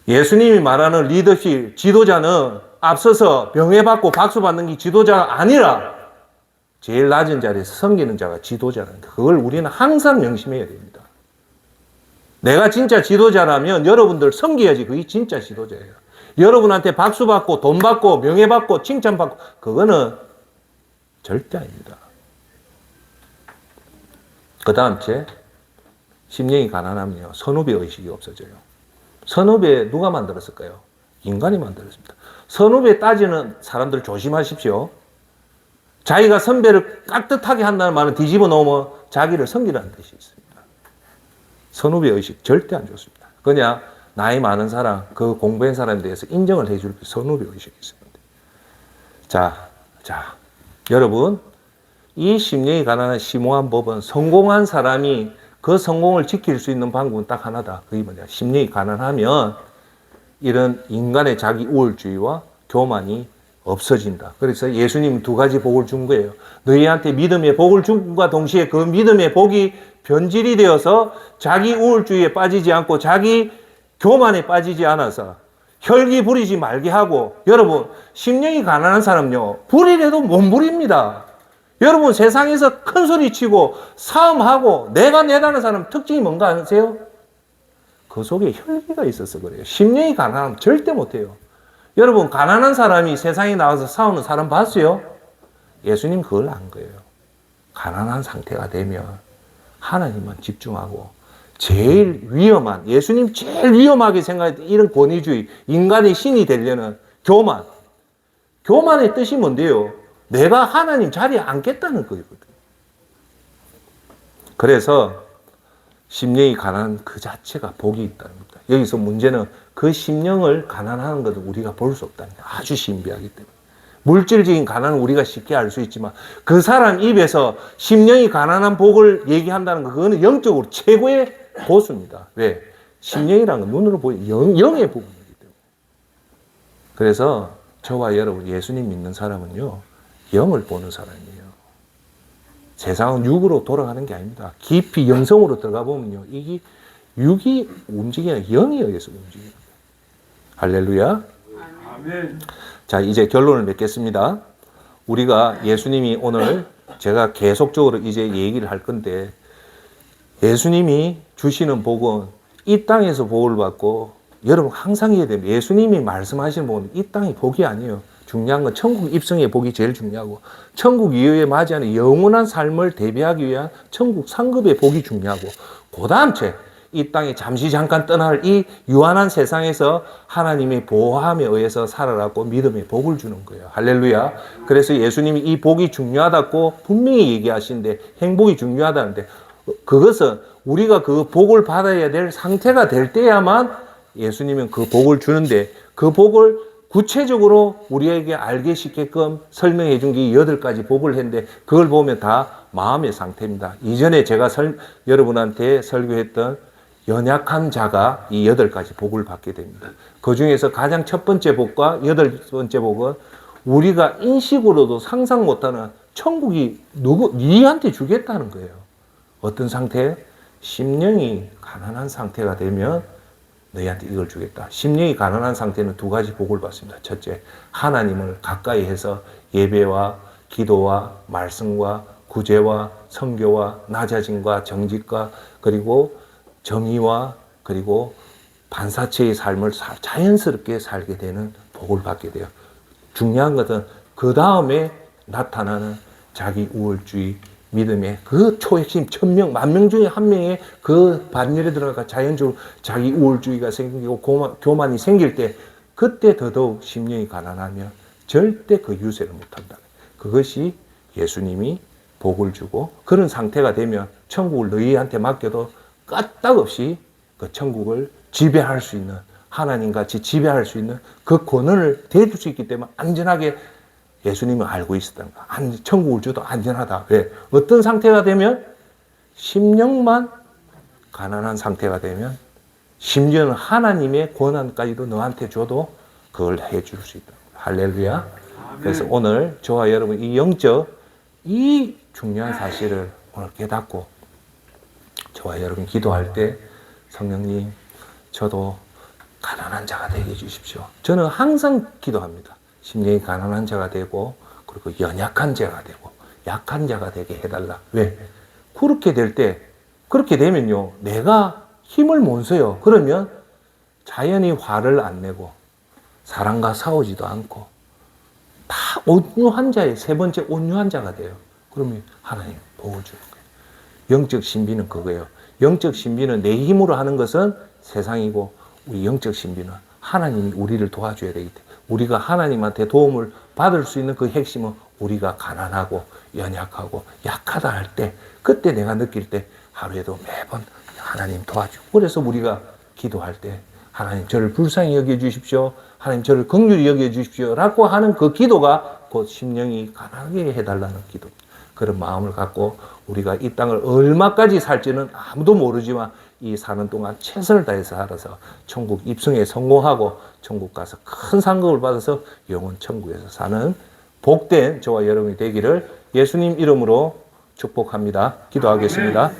예수님이 말하는 리더십, 지도자는 앞서서 명예받고 박수받는 게 지도자가 아니라 제일 낮은 자리에서 섬기는 자가 지도자라는 거. 그걸 우리는 항상 명심해야 됩니다. 내가 진짜 지도자라면 여러분들 섬겨야지 그게 진짜 지도자예요. 여러분한테 박수받고 돈 받고 명예받고 칭찬받고 그거는 절대 아닙니다. 그 다음 째 심령이 가난하면요 선후배 의식이 없어져요. 선후배 누가 만들었을까요? 인간이 만들었습니다. 선후배 따지는 사람들 조심하십시오. 자기가 선배를 깍듯하게 한다는 말은 뒤집어 놓으면 자기를 섬기라는 뜻이 있습니다. 선후배 의식 절대 안 좋습니다. 그냥 나이 많은 사람, 그 공부한 사람에 대해서 인정을 해줄 선후배 의식이 있습니다. 자, 여러분, 이 심령이 가난한 심오한 법은 성공한 사람이 그 성공을 지킬 수 있는 방법은 딱 하나다. 그게 뭐냐? 심령이 가난하면 이런 인간의 자기 우월주의와 교만이 없어진다. 그래서 예수님은 두 가지 복을 준 거예요. 너희한테 믿음의 복을 준과 동시에 그 믿음의 복이 변질이 되어서 자기 우월주의에 빠지지 않고 자기 교만에 빠지지 않아서 혈기 부리지 말게 하고 여러분 심령이 가난한 사람요 부리래도 못 부립니다. 여러분 세상에서 큰 소리 치고 싸움하고 내가 내다는 사람 특징이 뭔가 아세요? 그 속에 혈기가 있어서 그래요. 심령이 가난하면 절대 못해요. 여러분 가난한 사람이 세상에 나와서 싸우는 사람 봤어요? 예수님 그걸 안 거예요. 가난한 상태가 되면 하나님만 집중하고 제일 위험한 예수님 제일 위험하게 생각했던 이런 권위주의 인간의 신이 되려는 교만의 뜻이 뭔데요? 내가 하나님 자리에 앉겠다는 거거든요. 그래서 심령이 가난한 그 자체가 복이 있다는 겁니다. 여기서 문제는 그 심령을 가난하는 것을 우리가 볼 수 없다는 거예요. 아주 신비하기 때문에. 물질적인 가난은 우리가 쉽게 알 수 있지만 그 사람 입에서 심령이 가난한 복을 얘기한다는 거 그거는 영적으로 최고의 고수입니다. 왜? 심령이라는 건 눈으로 보이는 영의 부분이기 때문에. 그래서 저와 여러분 예수님 믿는 사람은요 영을 보는 사람이에요. 세상은 육으로 돌아가는 게 아닙니다. 깊이 영성으로 들어가 보면요 이게 육이 움직이는 영에 의해서 움직입니다. 할렐루야. 아멘. 자, 이제 결론을 맺겠습니다. 우리가 예수님이 오늘 제가 계속적으로 이제 얘기를 할 건데 예수님이 주시는 복은 이 땅에서 복을 받고 여러분 항상 이해야 됩니다. 예수님이 말씀하시는 복은 이 땅의 복이 아니에요. 중요한 건 천국 입성의 복이 제일 중요하고 천국 이후에 맞이하는 영원한 삶을 대비하기 위한 천국 상급의 복이 중요하고 그 다음 이 땅에 잠시 잠깐 떠날 이 유한한 세상에서 하나님의 보호함에 의해서 살아라고 믿음의 복을 주는 거예요. 할렐루야. 그래서 예수님이 이 복이 중요하다고 분명히 얘기하시는데 행복이 중요하다는데 그것은 우리가 그 복을 받아야 될 상태가 될 때야만 예수님은 그 복을 주는데 그 복을 구체적으로 우리에게 알게 쉽게끔 설명해 준 게 8가지 복을 했는데 그걸 보면 다 마음의 상태입니다. 이전에 제가 여러분한테 설교했던 연약한 자가 이 8가지 복을 받게 됩니다. 그 중에서 가장 첫 번째 복과 8번째 복은 우리가 인식으로도 상상 못하는 천국이 니한테 주겠다는 거예요. 어떤 상태? 심령이 가난한 상태가 되면 너희한테 이걸 주겠다. 심령이 가난한 상태는 2가지 복을 받습니다. 첫째, 하나님을 가까이 해서 예배와 기도와 말씀과 구제와 선교와 낮아짐과 정직과 그리고 정의와 그리고 반사체의 삶을 자연스럽게 살게 되는 복을 받게 돼요. 중요한 것은 그 다음에 나타나는 자기 우월주의, 믿음의 그 초핵심 1000명, 10,000명 중에 한 명의 그 반열에 들어가 자연적으로 자기 우월주의가 생기고 교만이 생길 때 그때 더더욱 심령이 가난하면 절대 그 유세를 못한다. 그것이 예수님이 복을 주고 그런 상태가 되면 천국을 너희한테 맡겨도 까딱없이 그 천국을 지배할 수 있는 하나님같이 지배할 수 있는 그 권한을 대줄 수 있기 때문에 안전하게 예수님은 알고 있었던 거야. 천국을 줘도 안전하다. 왜? 어떤 상태가 되면 심령만 가난한 상태가 되면 심지어는 하나님의 권한까지도 너한테 줘도 그걸 해줄 수 있다. 할렐루야. 그래서 오늘 저와 여러분 이 영적 이 중요한 사실을 오늘 깨닫고 저와 여러분 기도할 때 성령님 저도 가난한 자가 되게 해주십시오. 저는 항상 기도합니다. 심령이 가난한 자가 되고 그리고 연약한 자가 되고 약한 자가 되게 해달라. 왜? 그렇게 될 때 그렇게 되면요 내가 힘을 못 써요. 그러면 자연히 화를 안 내고 사람과 싸우지도 않고 다 온유한 자의 세 번째 온유한 자가 돼요. 그러면 하나님 복을 주는 거예요. 영적 신비는 그거예요. 영적 신비는 내 힘으로 하는 것은 세상이고 우리 영적 신비는 하나님이 우리를 도와줘야 되기 때문에 우리가 하나님한테 도움을 받을 수 있는 그 핵심은 우리가 가난하고 연약하고 약하다 할 때 그때 내가 느낄 때 하루에도 매번 하나님 도와주고 그래서 우리가 기도할 때 하나님 저를 불쌍히 여겨주십시오. 하나님 저를 긍휼히 여겨주십시오. 라고 하는 그 기도가 곧 심령이 가난하게 해달라는 기도. 그런 마음을 갖고 우리가 이 땅을 얼마까지 살지는 아무도 모르지만 이 사는 동안 최선을 다해서 살아서 천국 입성에 성공하고 천국 가서 큰 상급을 받아서 영원 천국에서 사는 복된 저와 여러분이 되기를 예수님 이름으로 축복합니다. 기도하겠습니다.